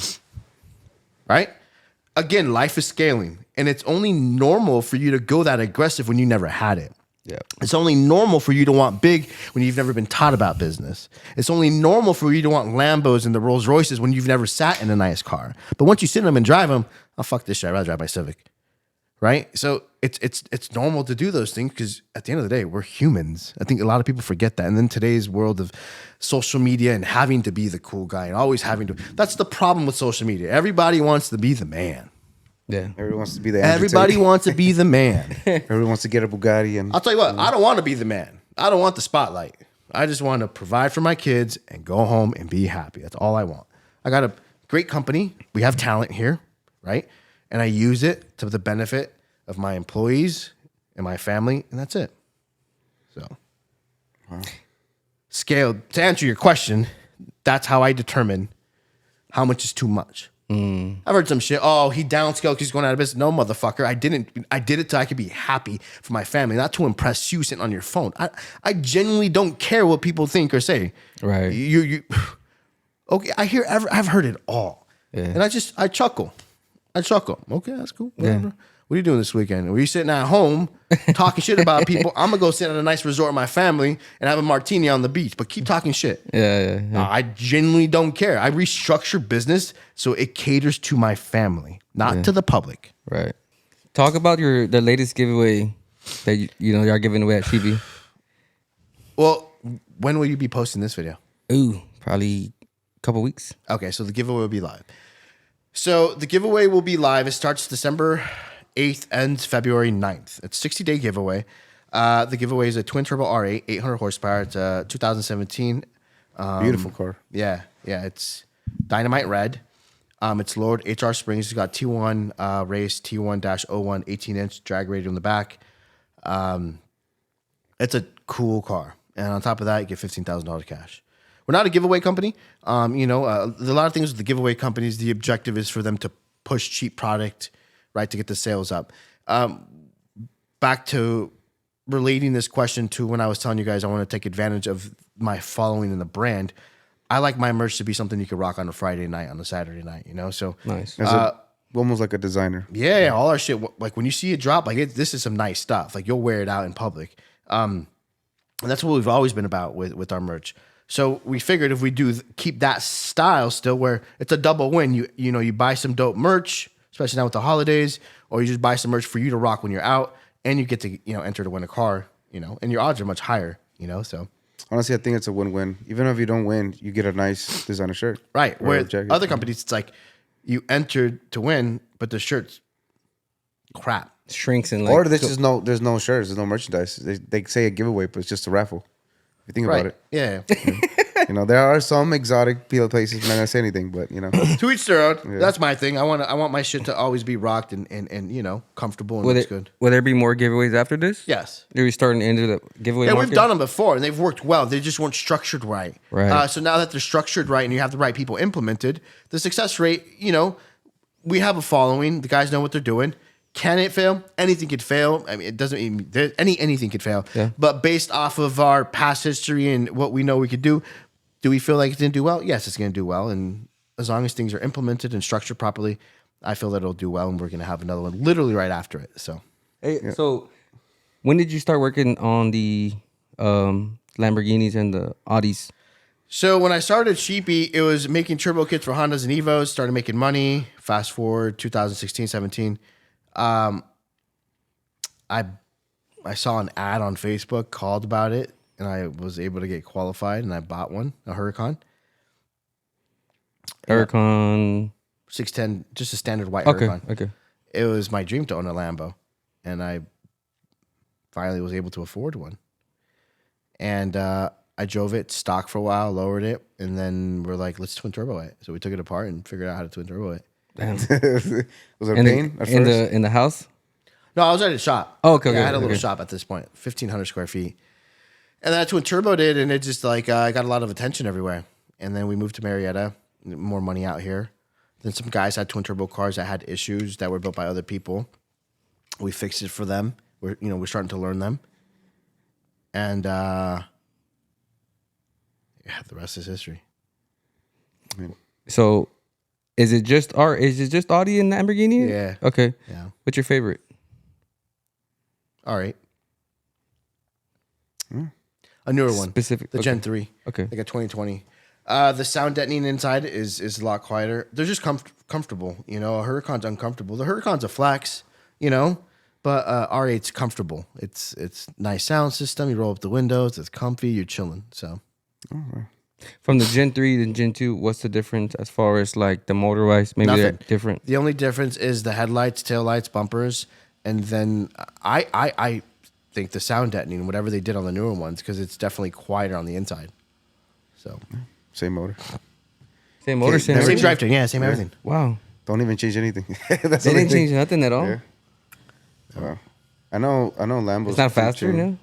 Right? Again, life is scaling. And it's only normal for you to go that aggressive when you never had it. Yeah. It's only normal for you to want big when you've never been taught about business. It's only normal for you to want Lambos and the Rolls Royces when you've never sat in a nice car. But once you sit in them and drive them, oh, fuck this shit. I'd rather drive my Civic. Right? So it's normal to do those things because at the end of the day, we're humans. I think a lot of people forget that. And then today's world of social media and having to be the cool guy and always having to, that's the problem with social media. Everybody wants to be the man. Yeah. Everyone wants to be the Everybody wants to be the man. Everyone wants to get a Bugatti. And I'll tell you what, I don't want to be the man. I don't want the spotlight. I just want to provide for my kids and go home and be happy. That's all I want. I got a great company. We have talent here, right? And I use it to the benefit of my employees and my family, and that's it. So, scale, to answer your question, that's how I determine how much is too much. I've heard some shit. Oh, he downscaled because he's going out of business. No, motherfucker. I didn't. I did it so I could be happy for my family, not to impress you sitting on your phone. I genuinely don't care what people think or say. Right. You okay, I've heard it all. Yeah. And I chuckle. Okay, that's cool. Whatever. Yeah. What are you doing this weekend? Were you sitting at home talking shit about people? I'm going to go sit at a nice resort with my family and have a martini on the beach, but keep talking shit. Yeah. I genuinely don't care. I restructure business so it caters to my family, not to the public. Right. Talk about the latest giveaway that y'all giving away at Sheepey. Well, when will you be posting this video? Ooh, probably a couple weeks. Okay, so the giveaway will be live. So the giveaway will be live. It starts December 8th, ends February 9th. It's a 60-day giveaway. The giveaway is a twin turbo R8, 800 horsepower. It's a 2017. Beautiful car. Yeah. It's dynamite red. It's lowered HR springs. It's got T1 race, T1-01, 18-inch drag radial in the back. It's a cool car. and on top of that, you get $15,000 cash. We're not a giveaway company. A lot of things with the giveaway companies, the objective is for them to push cheap product, right, to get the sales up. Back to relating this question to when I was telling you guys I want to take advantage of my following in the brand. I like my merch to be something you could rock on a Friday night, on a Saturday night, So Nice. Almost like a designer. yeah, all our shit. Like when you see it drop, like this is some nice stuff. Like you'll wear it out in public. And that's what we've always been about with our merch. So we figured if we do keep that style still, where it's a double win. You buy some dope merch, especially now with the holidays, or you just buy some merch for you to rock when you're out, and you get to enter to win a car. And your odds are much higher. So Honestly, I think it's a win-win. Even if you don't win, you get a nice designer shirt. right. Or Where a jacket. other companies, it's like you entered to win, but the shirt's crap. Shrinks in like. Or there's no shirts, there's no merchandise. They say a giveaway, but it's just a raffle. If you think Right. about it. Yeah. There are some exotic places. I'm not gonna say anything, but To each their own. That's my thing. I want my shit to always be rocked and comfortable and looks good. Will there be more giveaways after this? Yes. Are we starting to enter the giveaway Yeah, market? we've done them before and they've worked well. They just weren't structured right. Right. So now that they're structured right and you have the right people implemented, the success rate, we have a following. The guys know what they're doing. Can it fail? Anything could fail. I mean, it doesn't even anything could fail. Yeah. But based off of our past history and what we know we could do we feel like it didn't do well? Yes, it's going to do well. And as long as things are implemented and structured properly, I feel that it'll do well. And we're going to have another one literally right after it. So, Hey, so when did you start working on the Lamborghinis and the Audis? So when I started Sheepey, it was making turbo kits for Hondas and Evos. Started making money. Fast forward 2016, 17. I saw an ad on Facebook called about it, and I was able to get qualified, and I bought one, a Huracan. Huracan. 610, just a standard white Okay. Huracan. Okay. It was my dream to own a Lambo, and I finally was able to afford one. And I drove it stock for a while, lowered it, and then we're like, let's twin turbo it. So we took it apart and figured out how to twin turbo it. Damn. was it In pain at the, in first? the in the house. No, I was at a shop. Oh, okay, Yeah, I okay, had a little okay. shop at this point, 1,500 square feet. And then I twin turboed it, and it just like I got a lot of attention everywhere. And then we moved to Marietta, more money out here. Then some guys had twin turbo cars that had issues that were built by other people. We fixed it for them. We're starting to learn them. And the rest is history. So, is it just Audi and Lamborghini? Yeah. Okay. Yeah. What's your favorite? R8. A newer one. Specific. The okay. Gen 3. Okay. Like a 2020. The sound deadening inside is a lot quieter. They're just comfortable. A Huracan's uncomfortable. The Huracan's a flex, but R8's comfortable. It's nice sound system. You roll up the windows. It's comfy. You're chilling. So From the Gen 3 to Gen 2, what's the difference as far as like the motor wise? Maybe Nothing. they're different. the only difference is the headlights, taillights, bumpers, and then I think the sound deadening, whatever they did on the newer ones, because it's definitely quieter on the inside. So Same motor. Same motor, same same everything. drivetrain, yeah, same everything. Wow. Don't even change anything. That's They the only didn't thing. change nothing at all. Yeah. Wow. I know Lambo's. It's not pretty faster chill. now.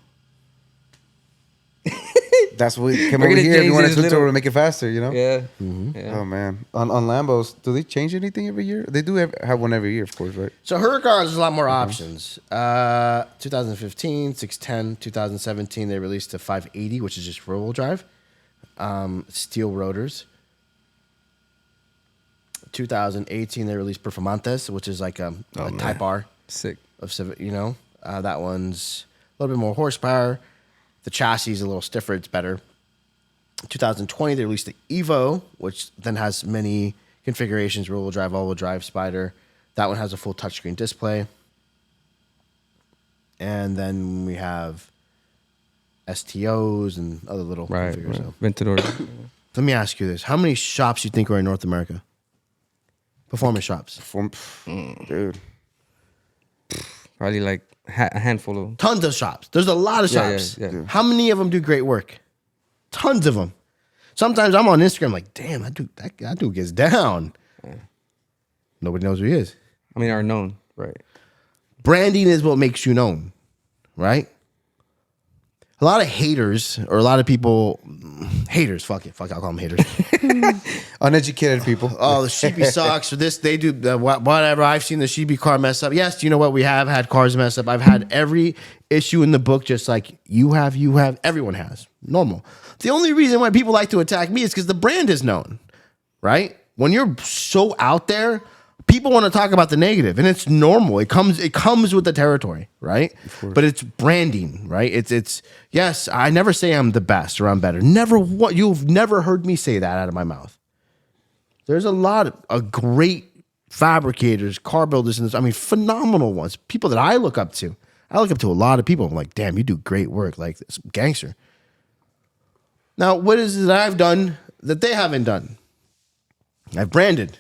That's what come We're over gonna here if you change want to this switch little- over to make it faster, Yeah. Mm-hmm. Yeah. Oh man, on Lambos, do they change anything every year? They do have one every year, of course, right? So Huracans, there's a lot more options. 2015, 610, 2017, they released a 580, which is just rear-wheel drive, steel rotors. 2018, they released Performantes, which is like a Type R Sick. of Civic. That one's a little bit more horsepower. The chassis is a little stiffer. It's better. 2020, they released the Evo, which then has many configurations: rear-wheel drive, all-wheel drive, Spider. That one has a full touchscreen display. And then we have STOs and other little Right. configures. So. Ventador. Let me ask you this: how many shops do you think are in North America? Performance shops. Dude, Probably like a handful of. Tons of shops. There's a lot of Yeah, shops. yeah. How many of them do great work? Tons of them. Sometimes I'm on Instagram like, damn, that dude gets down. Nobody knows who he is. I mean, are known, right? Branding is what makes you known, right? a lot of haters or a lot of people, haters, fuck it, I'll call them haters. Uneducated people. Oh, the Sheepey sucks or this, they do whatever. I've seen the Sheepey car mess up. Yes, you know what? We have had cars mess up. I've had every issue in the book, just like you have, everyone has. Normal. The only reason why people like to attack me is because the brand is known, right? When you're so out there, people want to talk about the negative, and it's normal. It comes with the territory, right? But it's branding, right? It's yes, I never say I'm the best or I'm better. You've never heard me say that out of my mouth. There's a lot of great fabricators, car builders, and phenomenal ones. People that I look up to. I look up to a lot of people. I'm like, damn, you do great work, like this gangster. Now, what is it that I've done that they haven't done? I've branded,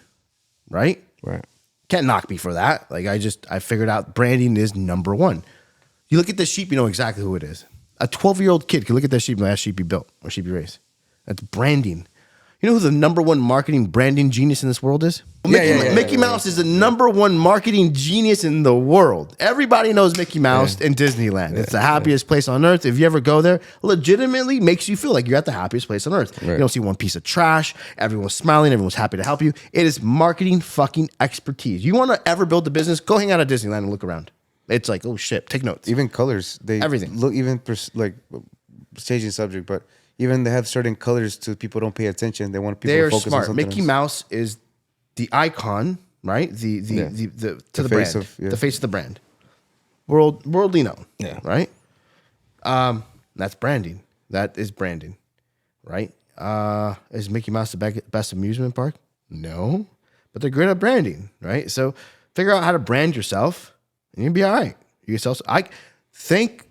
right? Right. Can't knock me for that. Like I figured out branding is number one. You look at this Sheep, you know exactly who it is. A 12-year-old kid can look at that Sheep and last Sheepey built or Sheepey race. That's branding. You know who the number one marketing branding genius in this world is? Mickey Mouse is the number one marketing genius in the world. Everybody knows Mickey Mouse in Disneyland. It's the happiest place on earth. If you ever go there, legitimately makes you feel like you're at the happiest place on earth. Right. You don't see one piece of trash. Everyone's smiling. Everyone's happy to help you. It is marketing fucking expertise. You want to ever build a business? Go hang out at Disneyland and look around. It's like, oh shit, take notes. Even colors. Everything. Look, even like changing subject, but even they have certain colors to people don't pay attention. They want people to focus on something Mickey Mouse is the icon, right? The face brand, of the face of the brand, worldly known, right? That's branding. That is branding, right? Is Mickey Mouse the best amusement park? No, but they're great at branding, right? So figure out how to brand yourself, and you'll be all right. Thank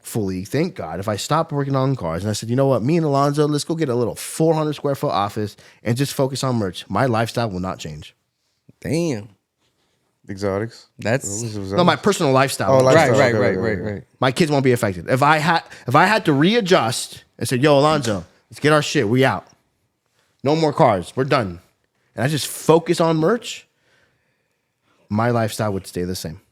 God, if I stopped working on cars and I said, you know what, me and Alonzo, let's go get a little 400 square foot office and just focus on merch, my lifestyle will not change. Damn. Exotics. No, my personal lifestyle. Oh, Right. My kids won't be affected. If I had to readjust and said, yo, Alonzo, let's get our shit, we out. No more cars, we're done. And I just focus on merch, my lifestyle would stay the same.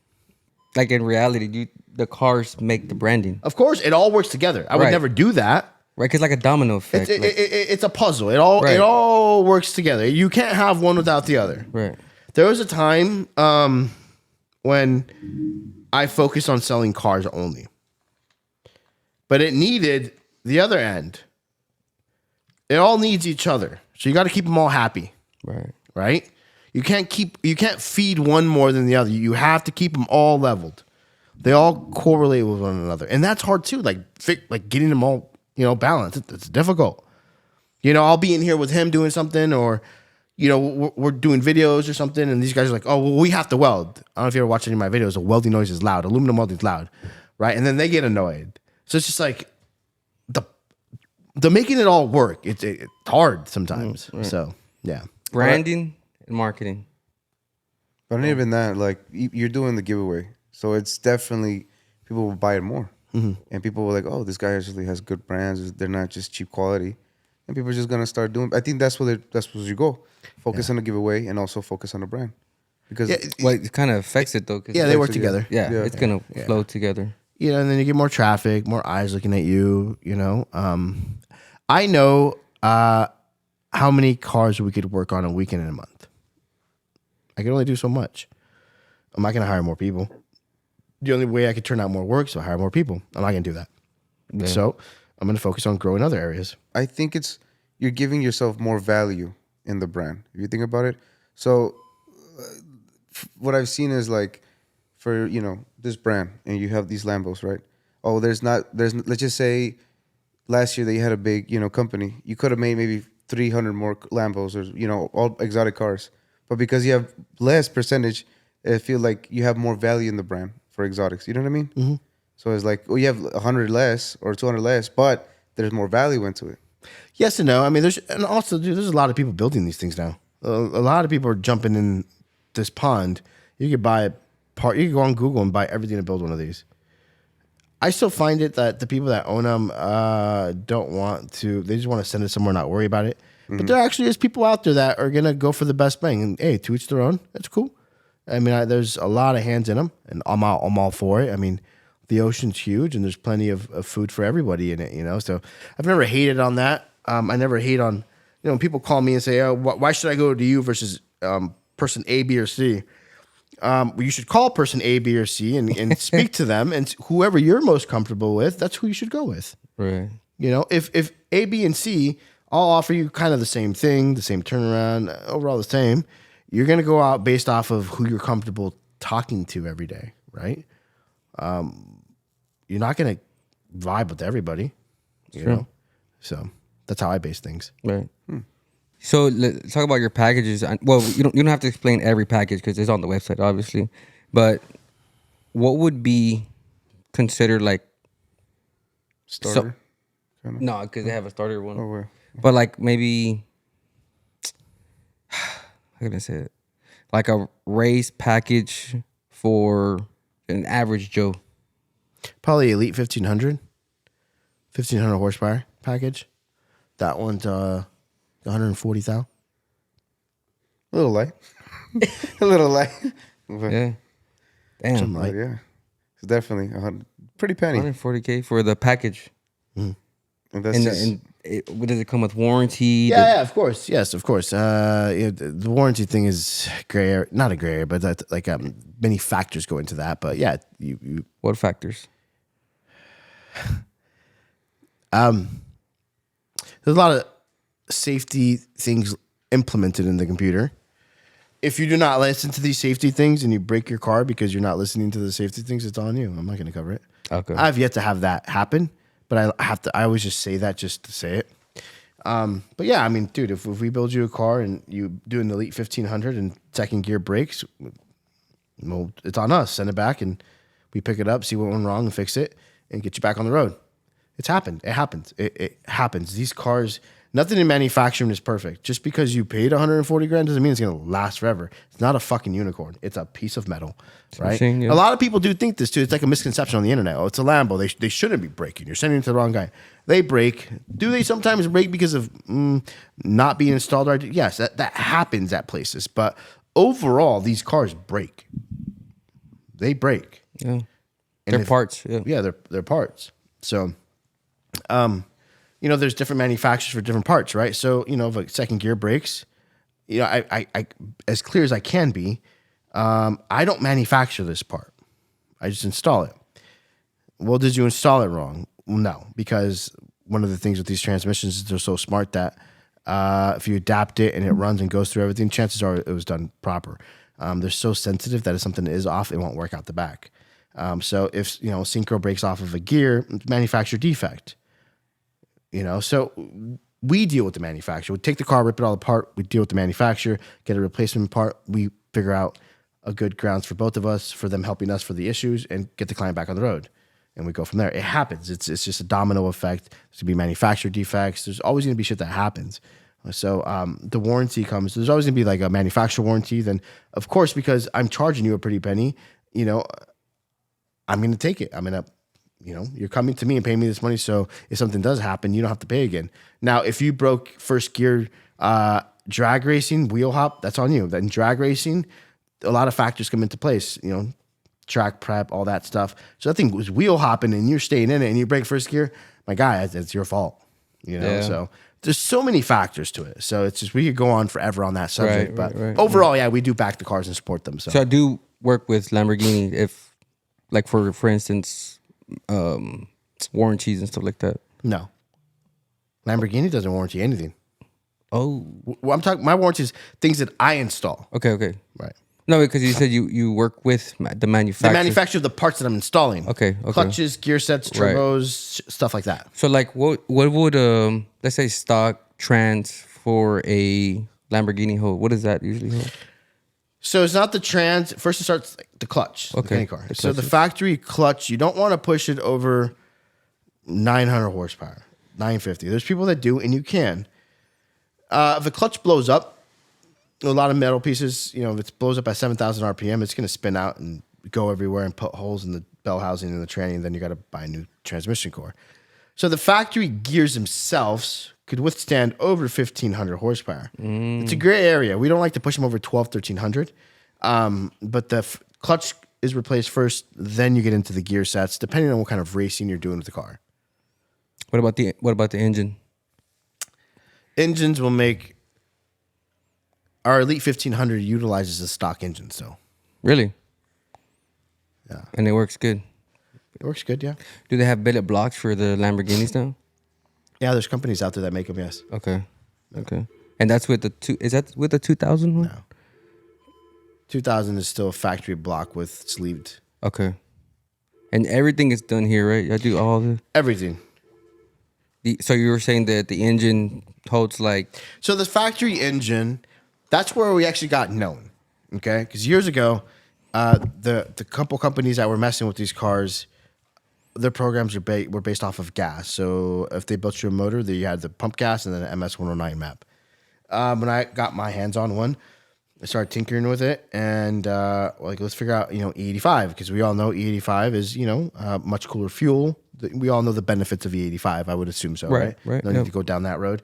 Like in reality, the cars make the branding. Of course, it all works together. I would never do that. Right, because like a domino effect. It's a puzzle. It all works together. You can't have one without the other. Right. There was a time when I focused on selling cars only, but it needed the other end. It all needs each other, so you got to keep them all happy. Right. You can't feed one more than the other. You have to keep them all leveled. They all correlate with one another, and that's hard too. Like getting them all, balanced. It's difficult. I'll be in here with him doing something, or we're doing videos or something, and these guys are like, "Oh, well, we have to weld." I don't know if you ever watched any of my videos. The welding noise is loud. Aluminum welding is loud, right? And then they get annoyed. So it's just like the making it all work. It's hard sometimes. Right. So yeah, branding and marketing. But not even that. Like you're doing the giveaway. So it's definitely, people will buy it more. Mm-hmm. And people will like, oh, this guy actually has good brands. They're not just cheap quality. And people are just going to start doing, I think that's where you go. Focus on the giveaway and also focus on the brand. Because it kind of affects it though. They work together. Yeah, it's going to flow together. And then you get more traffic, more eyes looking at you, I know how many cars we could work on a weekend in a month. I can only do so much. I'm not going to hire more people. The only way I could turn out more work is to hire more people. I'm not going to do that. Yeah. So I'm going to focus on growing other areas. I think you're giving yourself more value in the brand, if you think about it. So what I've seen is like, for, this brand, and you have these Lambos, right? Oh, let's just say last year that you had a big, company. You could have made maybe 300 more Lambos or, all exotic cars. But because you have less percentage, I feel like you have more value in the brand for exotics. You know what I mean? Mm-hmm. So it's like, you have 100 less or 200 less, but there's more value into it. Yes and no. I mean, there's a lot of people building these things now. A lot of people are jumping in this pond. You could buy you could go on Google and buy everything to build one of these. I still find it that the people that own them don't want to. They just want to send it somewhere and not worry about it. Mm-hmm. But there actually is people out there that are gonna go for the best bang. And hey, to each their own. That's cool. I mean, there's a lot of hands in them, and I'm all for it. I mean, The ocean's huge, and there's plenty of food for everybody in it. So I've never hated on that. I never hate on when people call me and say, "Oh, why should I go to you versus person A, B, or C?" Well, you should call person A, B, or C and speak to them, and whoever you're most comfortable with, that's who you should go with. Right. If A, B, and C all offer you kind of the same thing, the same turnaround, overall the same, you're going to go out based off of who you're comfortable talking to every day, right? You're not going to vibe with everybody, you know? So that's how I base things. Right. So let's talk about your packages. Well, you don't have to explain every package because it's on the website, obviously. But what would be considered like Starter. no, because they have a starter one. Oh, where? But like maybe how can I say it? Like a race package for an average Joe. Probably Elite 1500 horsepower package. That one's 140,000. A little light. A little light. But, Yeah. Damn. Something like yeah. It's definitely pretty penny. 140K for the package. And that's just, Does it come with warranty? Yeah, of course. Yes, of course. The warranty thing is gray area, not a gray area, but that's like many factors go into that. But yeah, you What factors? there's a lot of safety things implemented in the computer. If you do not listen to these safety things and you break your car because you're not listening to the safety things, it's on you. I'm not going to cover it. Okay. I've yet to have that happen, but I always just say that just to say it. But yeah, I mean, dude, if we build you a car and you do an Elite 1500 and second gear brakes, well, it's on us. Send it back and we pick it up, see what went wrong and fix it and get you back on the road. It's happened. It happens. It happens. These cars, nothing in manufacturing is perfect. Just because you paid 140 grand doesn't mean it's going to last forever. It's not a fucking unicorn. It's a piece of metal, right? Yeah. A lot of people do think this too. It's like a misconception on the internet. Oh, it's a Lambo. They shouldn't be braking. You're sending it to the wrong guy. They brake. Do they sometimes brake because of not being installed right? Yes, that happens at places. But overall, these cars brake. They brake. Yeah. They're parts. Yeah. Yeah, they're parts. So, there's different manufacturers for different parts, right? So, like second gear brakes, I as clear as I can be, I don't manufacture this part. I just install it. Well, did you install it wrong? No, because one of the things with these transmissions is they're so smart that if you adapt it and it runs and goes through everything, chances are it was done proper. They're so sensitive that if something is off, it won't work out the back. So if synchro breaks off of a gear, it's manufacturer defect. So we deal with the manufacturer. We take the car, rip it all apart. We deal with the manufacturer, get a replacement part. We figure out a good grounds for both of us, for them helping us for the issues, and get the client back on the road. And we go from there. It happens. It's just a domino effect. There's gonna be manufacturer defects. There's always gonna be shit that happens. So the warranty comes. There's always gonna be like a manufacturer warranty. Then of course, because I'm charging you a pretty penny, I'm gonna take it. I'm gonna, you're coming to me and paying me this money. So if something does happen, you don't have to pay again. Now, if you broke first gear drag racing, wheel hop, that's on you. Then drag racing, a lot of factors come into place. Track prep, all that stuff. So that thing was wheel hopping and you're staying in it and you break first gear, my guy, it's your fault. Yeah. So there's so many factors to it. So it's just, we could go on forever on that subject. Right, but right. overall, yeah, we do back the cars and support them. So So I do work with Lamborghini if, like for instance, warranties and stuff like that. no. Lamborghini doesn't warranty anything. Oh. Well, I'm talking, my warranty is things that I install. Okay. Right. No, because you said you work with the manufacturer. The manufacturer of the parts that I'm installing. Okay. Clutches, gear sets, Right. turbos, stuff like that. So like what would let's say stock trans for a Lamborghini hold? What does that usually hold? So it's not the trans. First, it starts the clutch. Okay. Like any car. The So the clutches. factory clutch, you don't want to push it over 900 horsepower, 950. There's people that do, and you can. If the clutch blows up, a lot of metal pieces, if it blows up at 7,000 RPM, it's going to spin out and go everywhere and put holes in the bell housing and the tranny, and then you got to buy a new transmission core. So the factory gears themselves could withstand over 1,500 horsepower. It's a gray area. We don't like to push them over 1,200, 1,300. But the clutch is replaced first. Then you get into the gear sets, depending on what kind of racing you're doing with the car. What about the engine? Engines will make our Elite 1500 utilizes the stock engine, so Really? Yeah. And it works good. it works good. Yeah, Do they have billet blocks for the Lamborghinis now? yeah. There's companies out there that make them. Yes. Okay. Okay. And that's with the two. Is that with the 2000 one? No. 2000 is still a factory block with sleeved Okay. And everything is done here, right? I do all everything. So you were saying that the engine holds like So the factory engine, that's where we actually got known. Okay, because years ago, the couple companies that were messing with these cars, their programs were based off of gas. So if they built you a motor, you had the pump gas and then an MS-109 map. When I got my hands on one, I started tinkering with it and like let's figure out E85 because we all know E85 is much cooler fuel. We all know the benefits of E85. I would assume so, right? Right. No Yep. need to go down that road.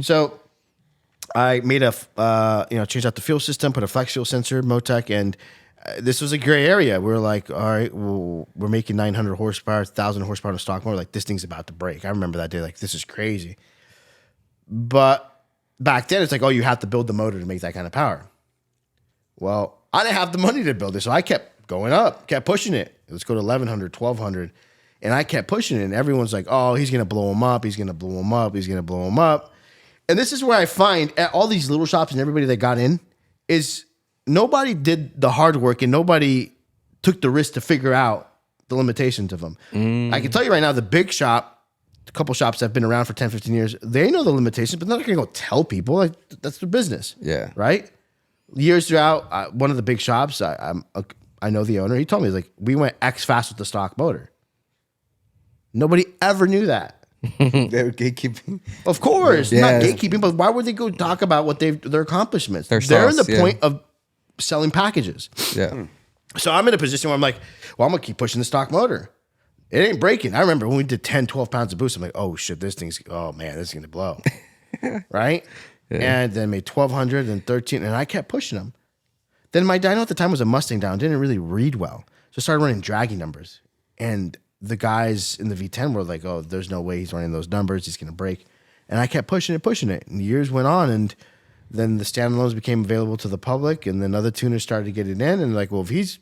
So I made changed out the fuel system, put a flex fuel sensor, Motec, and this was a gray area. We were like, all right, well, we're making 900 horsepower, 1,000 horsepower in stock motor. Like this thing's about to break. I remember that day. Like this is crazy. But back then, it's like, oh, you have to build the motor to make that kind of power. Well, I didn't have the money to build it, so I kept going up, kept pushing it. Let's go to 1,100, 1,200. And I kept pushing it, and everyone's like, oh, he's going to blow him up. He's going to blow him up. He's going to blow him up. And this is where I find at all these little shops and everybody that got in is nobody did the hard work and nobody took the risk to figure out the limitations of them. I can tell you right now, the big shop, a couple shops that have been around for 10, 15 years, they know the limitations, but they're not going to go tell people. Like, that's their business. Yeah. Right? Years throughout, one of the big shops, I know the owner. He told me, he's like, we went X fast with the stock motor. Nobody ever knew that. They were gatekeeping. Of course, Yeah. not gatekeeping, but why would they go talk about what their accomplishments? Their They're in sauce, the yeah. point of selling packages. yeah. So I'm in a position where I'm like, well, I'm going to keep pushing the stock motor. It ain't breaking. I remember when we did 10, 12 pounds of boost, I'm like, oh shit, this is going to blow. Right? And then made 1,200 and 13, and I kept pushing them. Then my dyno at the time was a Mustang down, didn't really read well. So I started running dragging numbers. And the guys in the V10 were like, oh, there's no way he's running those numbers. He's going to break. And I kept pushing it. And years went on, and then the standalones became available to the public, and then other tuners started to get it in. And like, well, if he's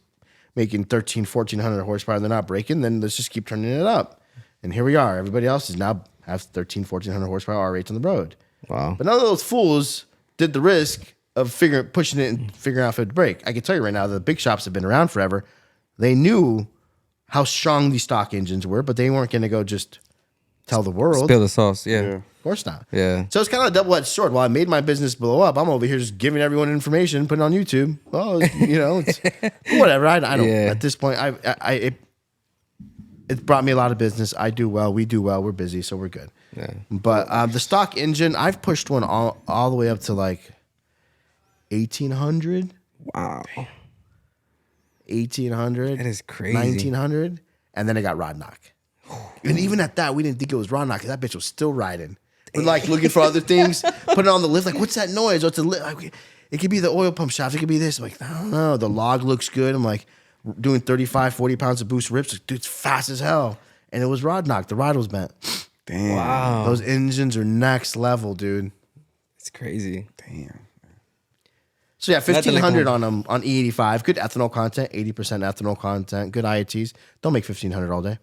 making 1,400 horsepower and they're not breaking, then let's just keep turning it up. And here we are. Everybody else is now have 1,400 horsepower R8s on the road. Wow. But none of those fools did the risk of pushing it and figuring out if it'd break. I can tell you right now, the big shops have been around forever. They knew how strong these stock engines were, but they weren't going to go just tell the world. Spill the sauce. Yeah. Of course not. Yeah. So it's kind of a double-edged sword. While I made my business blow up, I'm over here just giving everyone information, putting it on YouTube. Oh, it's whatever. I don't. Yeah. At this point, it brought me a lot of business. I do well. We do well. We're busy, so we're good. Yeah. But the stock engine, I've pushed one all the way up to like 1,800. Wow. 1,800. That is crazy. 1,900. And then it got rod knock. And even at that, we didn't think it was rod knock because that bitch was still riding. We're like looking for other things, putting it on the lift. Like, what's that noise? What's a lift? Like, it could be the oil pump shaft. It could be this. I'm like, I don't know. The log looks good. I'm like, doing 35, 40 pounds of boost rips. Like, dude, it's fast as hell. And it was rod knock. The rod was bent. Damn. Wow. Those engines are next level, dude. It's crazy. Damn. So yeah, Nothing like 1,500 one. on them on E85. Good ethanol content, 80% ethanol content. Good IATs. Don't make 1,500 all day.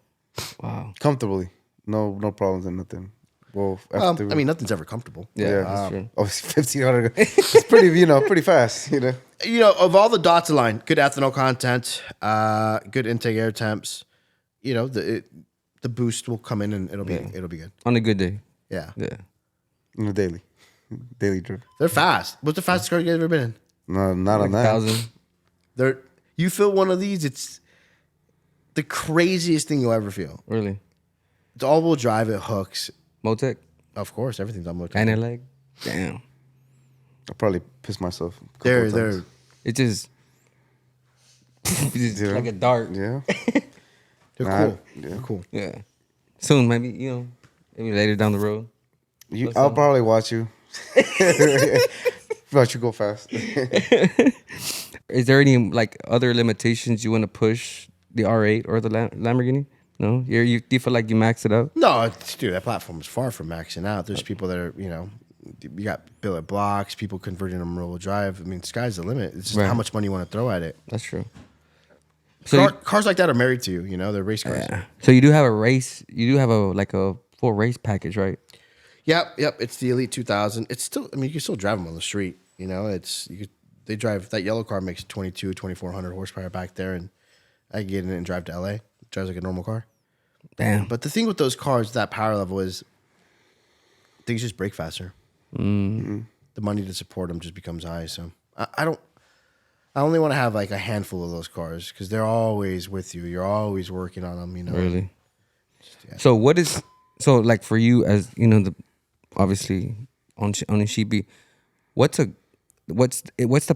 Wow. Comfortably. No problems and nothing. Well, after, I mean, nothing's ever comfortable. Yeah, that's true. obviously 1,500. It's pretty, pretty fast, Of all the dots line, good ethanol content, good intake air temps. The boost will come in and it'll be good. On a good day. Yeah, Yeah. In the daily drip. they're fast. What's the fastest car you guys ever been in? No, not on Like that. 1,000. You feel one of these, it's the craziest thing you'll ever feel. Really. It's all-wheel drive. It hooks. Motec. Of course, everything's on motor. And a leg. Damn. I'll probably piss myself. A couple of They're times. It just. It's just Yeah. like a dart. Yeah. they're Nah, cool. yeah. They're cool. Yeah. Soon, maybe, maybe later down the road. I'll probably watch you. But you go fast. Is there any like other limitations you want to push the R8 or the Lamborghini? No, do you feel like you maxed it out? No, dude, that platform is far from maxing out. There's people that are, you got billet blocks, people converting them rear-wheel drive. I mean, sky's the limit. It's just Right. how much money you want to throw at it. That's true. So Cars like that are married to you. They're race cars. yeah. So you do have a race. You do have a full race package, right? Yep. It's the Elite 2000. It's still, you can still drive them on the street. They drive, that yellow car makes 2,400 horsepower back there, and I can get in it and drive to LA. It drives like a normal car. Damn. But the thing with those cars, that power level is things just break faster. Mm-hmm. The money to support them just becomes high. So I only want to have like a handful of those cars because they're always with you. You're always working on them. Really. Yeah. So like for you as obviously on a Sheepey, what's the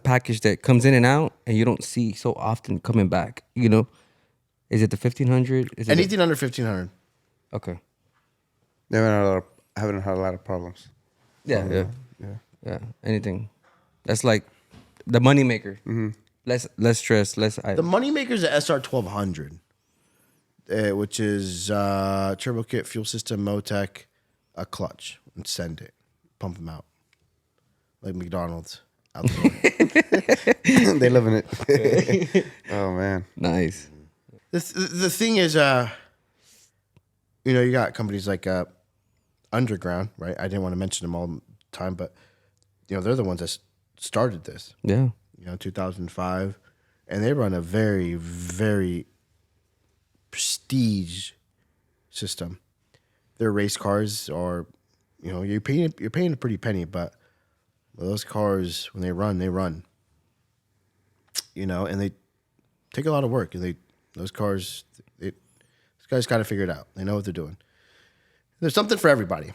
package that comes in and out and you don't see so often coming back? Is it the 1500? Anything under 1,500. Okay. I haven't had a lot of problems. Yeah. Anything. That's like the money maker. Mm-hmm. Less stress, less. The moneymaker is the SR 1200, which is turbo kit, fuel system, Motec, a clutch, and send it, pump them out like McDonald's. Out the door. They live in it. Oh man, Nice. The thing is, you got companies like Underground, right? I didn't want to mention them all the time, but they're the ones that started this. Yeah. 2005, and they run a very, very prestige system. Their race cars are, you're paying a pretty penny, but those cars when they run, and they take a lot of work. And those cars, these guys got to figure it out. They know what they're doing. There's something for everybody.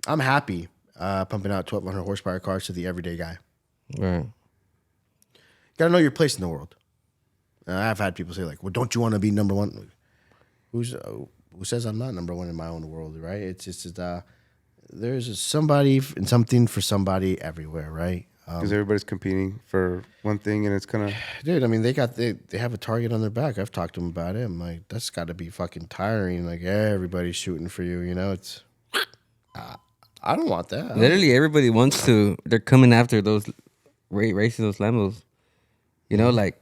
I'm happy pumping out 1,200 horsepower cars to the everyday guy. Right. Got to know your place in the world. I've had people say like, "Well, don't you want to be number one?" Who says I'm not number one in my own world, right? It's just there's somebody and something for somebody everywhere, right? because everybody's competing for one thing, and it's kind of Dude, they have a target on their back. I've talked to them about it. I'm like, that's got to be fucking tiring. Like everybody's shooting for you. It's I don't want that. Literally, everybody wants to. They're coming after those racing those Lambos. Like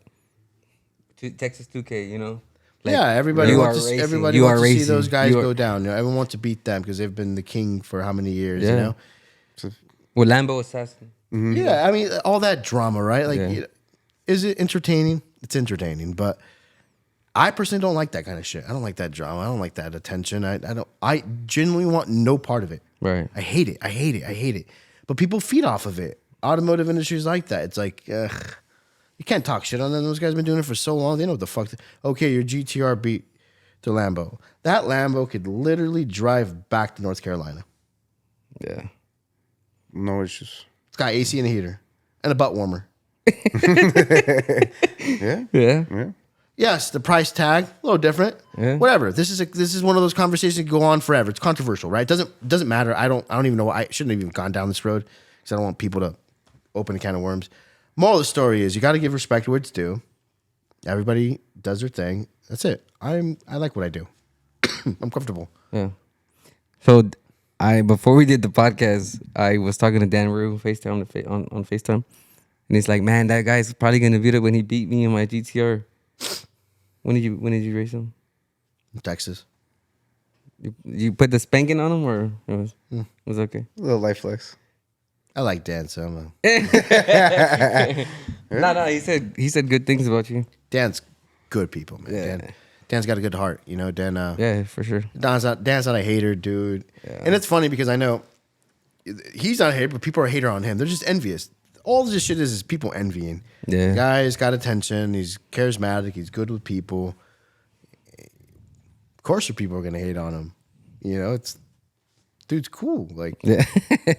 Texas 2K. Like, yeah, everybody you wants are to, racing. everybody You wants are to see racing. those guys You are- go down. Everyone wants to beat them because they've been the king for how many years? Yeah. With Lambo Assassin. Yeah, all that drama, right? Like, Yeah. is it entertaining? It's entertaining, but I personally don't like that kind of shit. I don't like that drama. I don't like that attention. I genuinely want no part of it. Right. I hate it. But people feed off of it. Automotive industry is like that. It's like, ugh, you can't talk shit on them. Those guys have been doing it for so long. They know what the fuck. Okay, your GTR beat the Lambo. That Lambo could literally drive back to North Carolina. Yeah. no issues. It's got AC and a heater and a butt warmer. Yeah, Yeah. yeah. Yes, the price tag a little different. Yeah. Whatever. This is one of those conversations that go on forever. It's controversial, right? It doesn't matter. I don't even know why I shouldn't have even gone down this road because I don't want people to open a can of worms. Moral of the story is you got to give respect where it's due. Everybody does their thing. That's it. I like what I do. I'm comfortable. Yeah. So before we did the podcast, I was talking to Dan Rue FaceTime on FaceTime, and he's like, "Man, that guy's probably gonna beat it when he beat me in my GTR." When did you race him? Texas. You put the spanking on him, or it was okay? A little life flex. I like Dan, so I'm No, he said good things about you. Dan's good people, man. Yeah. Dan's got a good heart. Dan. Yeah, for sure. Dan's not a hater, dude. Yeah. And it's funny because I know he's not a hater, but people are a hater on him. They're just envious. All this shit is people envying. Yeah. The guy's got attention. He's charismatic. He's good with people. Of course, your people are gonna hate on him. Dude's cool. Like, Yeah.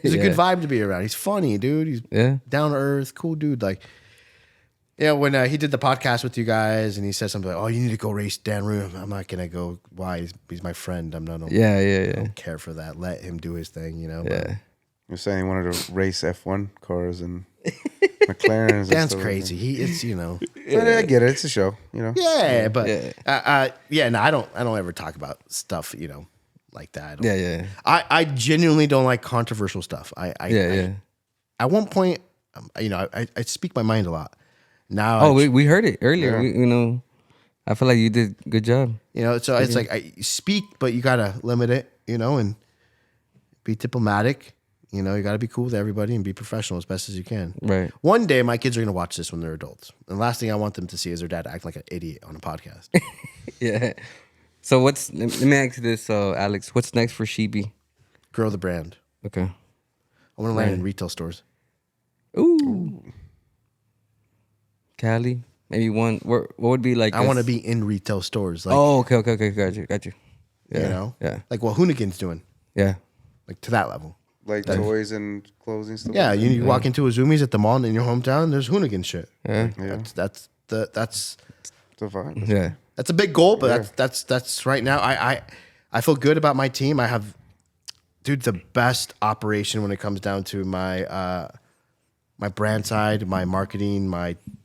he's a good vibe to be around. He's funny, dude. He's down to earth, cool dude. Like, when he did the podcast with you guys and he said something like, "Oh, you need to go race Dan Rue." I'm not gonna go. Why? He's my friend. I'm not. I Yeah. don't care for that. Let him do his thing. Yeah. You're saying he wanted to race F1 cars and McLarens. And Dan's stuff crazy. It's But I get it. It's a show, yeah, but Yeah. no, I don't ever talk about stuff like that. I don't. Yeah. I genuinely don't like controversial stuff. Yeah. At one point, I speak my mind a lot. Now, Oh, we heard it earlier. Yeah. I feel like you did a good job. so it's like I speak, but you gotta limit it, and be diplomatic. You got to be cool with everybody and be professional as best as you can. Right. One day, my kids are gonna watch this when they're adults, and the last thing I want them to see is their dad act like an idiot on a podcast. Yeah. So let me ask you this, Alex. What's next for Sheepey? Grow the brand. Okay. I want to land in retail stores. Ooh. Cali, maybe one. What would be like? I want to be in retail stores. Like, okay. Got you. Yeah. Yeah. like what Hoonigan's doing, Yeah. like to that level. like toys and clothes and stuff. Yeah, like that. you walk into a Zoomies at the mall in your hometown. There's Hoonigan shit. Yeah. Yeah. That's It's a vibe. Yeah. That's a big goal, but that's right now. I feel good about my team. I have, dude, the best operation when it comes down to my my brand side, my marketing,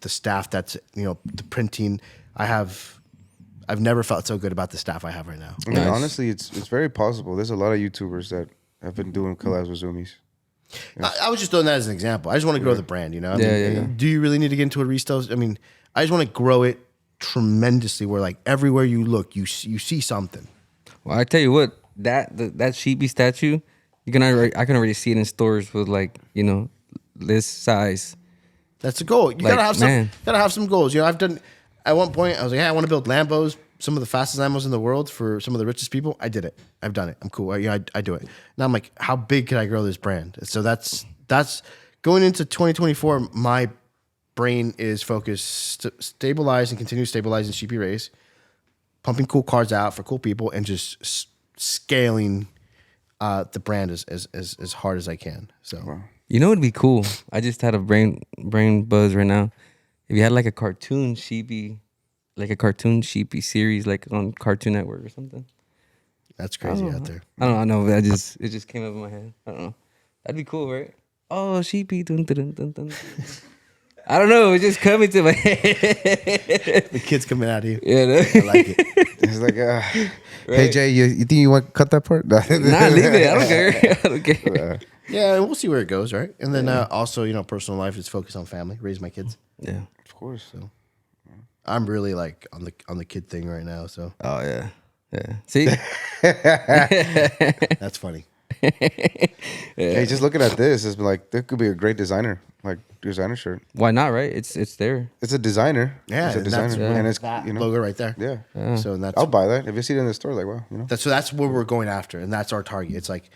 the staff. That's the printing. I've never felt so good about the staff I have right now. I mean, Nice. honestly, it's very possible. There's a lot of YouTubers that have been doing collabs with Zoomies. I was just throwing that as an example. I just want to grow the brand. I mean, Yeah. Do you really need to get into a retail? I mean, I just want to grow it tremendously. Where like everywhere you look, you see something. Well, I tell you what, that Sheepey statue, I can already see it in stores with this size. That's a goal. You Like, gotta have man. some goals. I've done at one point. I was like, hey, I want to build Lambos, some of the fastest Lambos in the world for some of the richest people. I did it. I've done it. I'm cool. I do it. Now I'm like, how big can I grow this brand? So that's going into 2024. My brain is focused to stabilize and continue stabilizing Sheepey Race, pumping cool cars out for cool people, and just scaling the brand as hard as I can. So. You know, it'd be cool. I just had a brain buzz right now. If you had like a cartoon Sheepey series, like on Cartoon Network or something. That's crazy out there. I don't know. It just came up in my head. I don't know. That'd be cool, right? Oh, Sheepey. Dun, dun, dun, dun, dun. I don't know. It's just coming to my head. The kid's coming out of you. Yeah. I like it. It's like, hey Jay, you think you want to cut that part? Nah, leave it. I don't care. I don't care. Yeah, we'll see where it goes, right? And then also, personal life is focused on family, raise my kids. Yeah. Of course. So I'm really like on the kid thing right now. So Oh yeah. Yeah. See. that's funny. Hey, just looking at this, it's like there could be a great designer shirt. Why not? Right? It's there. It's a designer. Yeah, it's a and designer, that's and it's that logo right there. Yeah. So that's I'll buy that if you see it in the store. Like, wow, that's where we're going after, and that's our target. It's like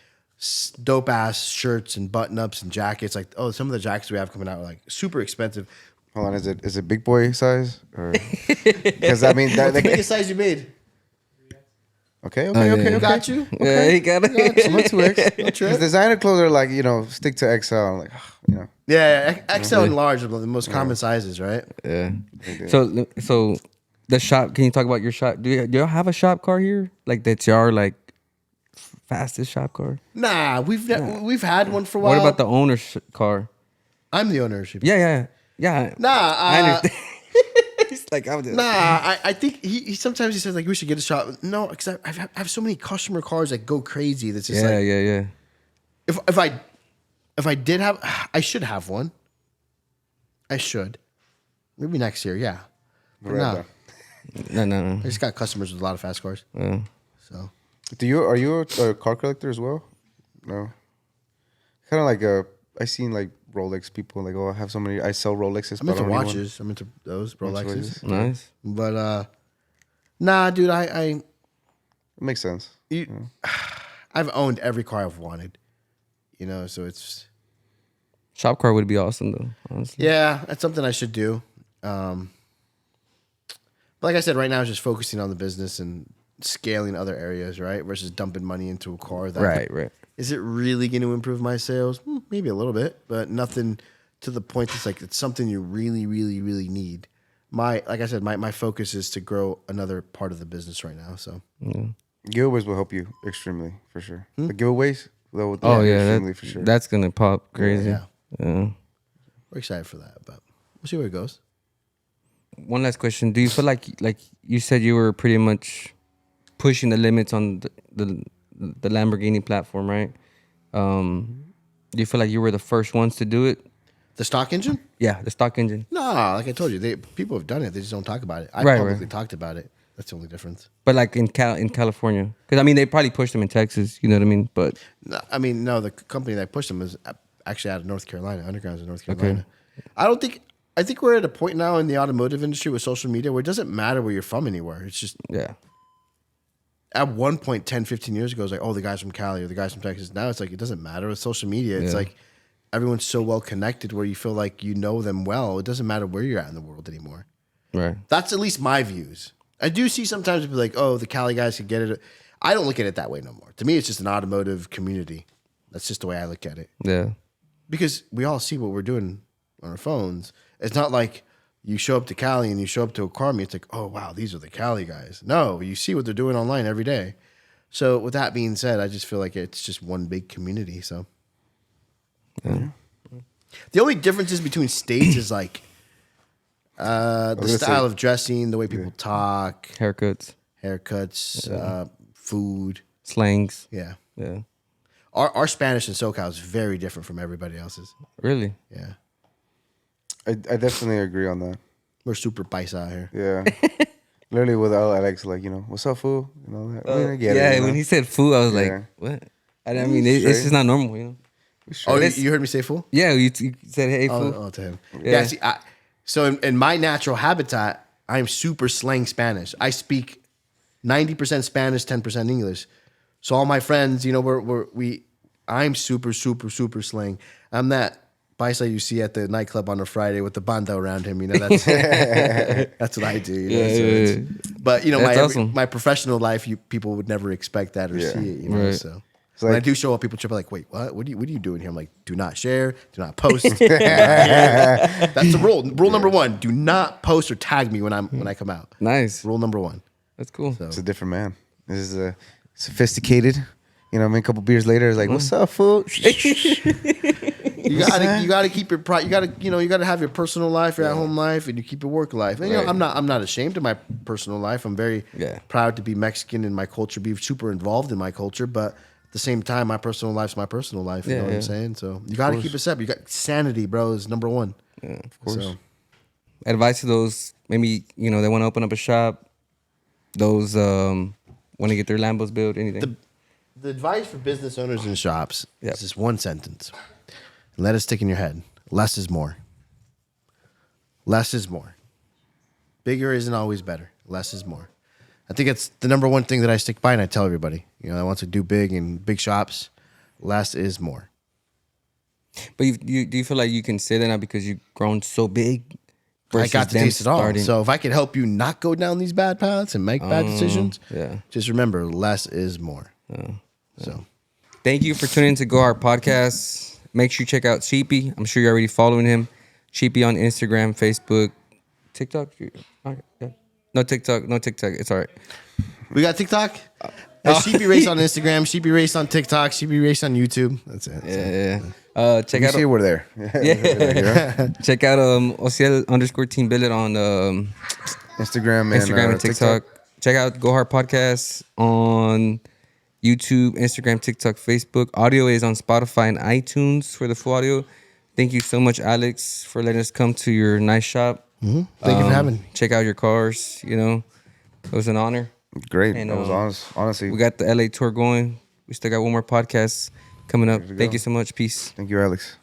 dope ass shirts and button ups and jackets. Like, oh, some of the jackets we have coming out are like super expensive. Hold on, is it big boy size or? Because I mean, What's the biggest size you made? okay, yeah. Got you. Yeah, he got it. I'm a 2X. No trip. Because designer clothes are like stick to XL. I'm like, Yeah, XL and large are the most common sizes, right? Yeah. So the shop. Can you talk about your shop? Do y'all have a shop car here? Like that's your like fastest shop car? Nah, we've had one for a while. What about the owner's car? I'm the owner of Sheepey. Yeah. Nah, I understand. He's like, I'm just. Nah, I think he sometimes he says like we should get a shop. No, because I have so many customer cars that go crazy. That's just Yeah. If I did have, I should have one. I should, maybe next year. Yeah, but Right No. I just got customers with a lot of fast cars. Yeah. So are you a car collector as well? No. Kind of like I seen like Rolex people like, oh, I have so many. I sell Rolexes. I'm but I into don't need one. watches. I'm into those Rolexes. Nice. But nah, dude, It makes sense. I've owned every car I've wanted. So it's Shop car would be awesome though. Honestly. yeah, that's something I should do. But like I said, right now, I'm just focusing on the business and scaling other areas, right? Versus dumping money into a car. Right. Is it really going to improve my sales? Maybe a little bit, but nothing to the point that's like it's something you really, really, really need. Like I said, my focus is to grow another part of the business right now. So Giveaways will help you extremely for sure. The giveaways Oh yeah, extremely for sure. that's gonna pop crazy. Yeah. Yeah. We're excited for that, but we'll see where it goes. One last question: do you feel like you said you were pretty much pushing the limits on the Lamborghini platform, right? Do you feel like you were the first ones to do it? The stock engine? Yeah, the stock engine. No, like I told you, people have done it. They just don't talk about it. I Right, publicly right. talked about it. That's the only difference. But like in California, because I mean they probably pushed them in Texas. You know what I mean? But No, I mean, no, the company that pushed them is actually out of North Carolina. Underground's in North Carolina. I think we're at a point now in the automotive industry with social media where it doesn't matter where you're from anywhere. It's just, yeah, at one point 10, 15 years ago, it was like, oh, the guy's from Cali or the guy's from Texas. Now it's like, it doesn't matter with social media. It's Yeah. like everyone's so well connected where you feel like you know them well. It doesn't matter where you're at in the world anymore. right. That's at least my views. I do see sometimes people like, oh, the Cali guys can get it. I don't look at it that way no more. To me, it's just an automotive community. That's just the way I look at it. Yeah, Because we all see what we're doing on our phones. It's not like you show up to Cali and you show up to a car meet. It's like, oh, wow, these are the Cali guys. No, you see what they're doing online every day. So with that being said, I just feel like it's just one big community. So the only differences between states is like the gonna style say- of dressing, the way people talk, haircuts, haircuts, food. slangs. Yeah. Yeah, Our Spanish in SoCal is very different from everybody else's. really. Yeah. I definitely agree on that. We're super paisa out here. Yeah. Literally with Alex, like, what's up, fool? And all that. I mean, I get yeah, it. you when know? he said food, I was Yeah. like, what? I mean, it's just not normal, you know. Oh, Let's- you heard me say fool? Yeah, you said, hey, food. Oh, to him. Yeah. Yeah. See, so in my natural habitat, I'm super slang Spanish. I speak 90% Spanish, 10% English. So all my friends, I'm super slang. I'm that paisa you see at the nightclub on a Friday with the banda around him. That's that's what I do. Yeah. But That's awesome. my professional life, people would never expect that or Yeah. see it. Right. So. It's When I like- do show up, people trip like, wait, what? What are you doing here? I'm like, do not share, do not post. That's the rule. Rule number one: do not post or tag me when I come out. Nice. Rule number one. That's cool. So It's a different man. This is sophisticated. You know, I mean, a couple beers later, it's like, what's up, fool? you gotta keep your you gotta have your personal life, your at home life, and you keep your work life. And Right. I'm not ashamed of my personal life. I'm very proud to be Mexican in my culture, be super involved in my culture, but at the same time, my personal life's my personal life. You know what I'm saying? So you gotta keep it separate. You got sanity, bro, is number one. Yeah, Of course. So, advice to those maybe they want to open up a shop, those want to get their Lambos built, anything. the advice for business owners and shops Yep. is just one sentence. Let it stick in your head. Less is more. Less is more. Bigger isn't always better. Less is more. I think it's the number one thing that I stick by and I tell everybody. I want to do big in big shops. Less is more. But do you feel like you can say that now because you've grown so big? I got to them taste it all. starting- So if I could help you not go down these bad paths and make bad decisions, yeah. just remember less is more. So Thank you for tuning in to Go Hard Podcast. Make sure you check out Sheepey. I'm sure you're already following him. Sheepey on Instagram, Facebook, TikTok. Yeah. No TikTok. It's all right. we got TikTok. Sheepey Race on Instagram, Sheepey Race on TikTok, Sheepey Race on YouTube. That's it. Yeah. Check You out. see, we're there. Yeah. Check out Ociel_Team Billet on Instagram Instagram and TikTok. Check out Go Hard Podcast on YouTube, Instagram, TikTok, Facebook. Audio is on Spotify and iTunes for the full audio. Thank you so much, Alex, for letting us come to your nice shop. Thank you for having me. Check out your cars. It was an honor. Great. And, That was honestly. We got the LA tour going. We still got one more podcast coming up. There we Thank go. you so much. Peace. Thank you, Alex.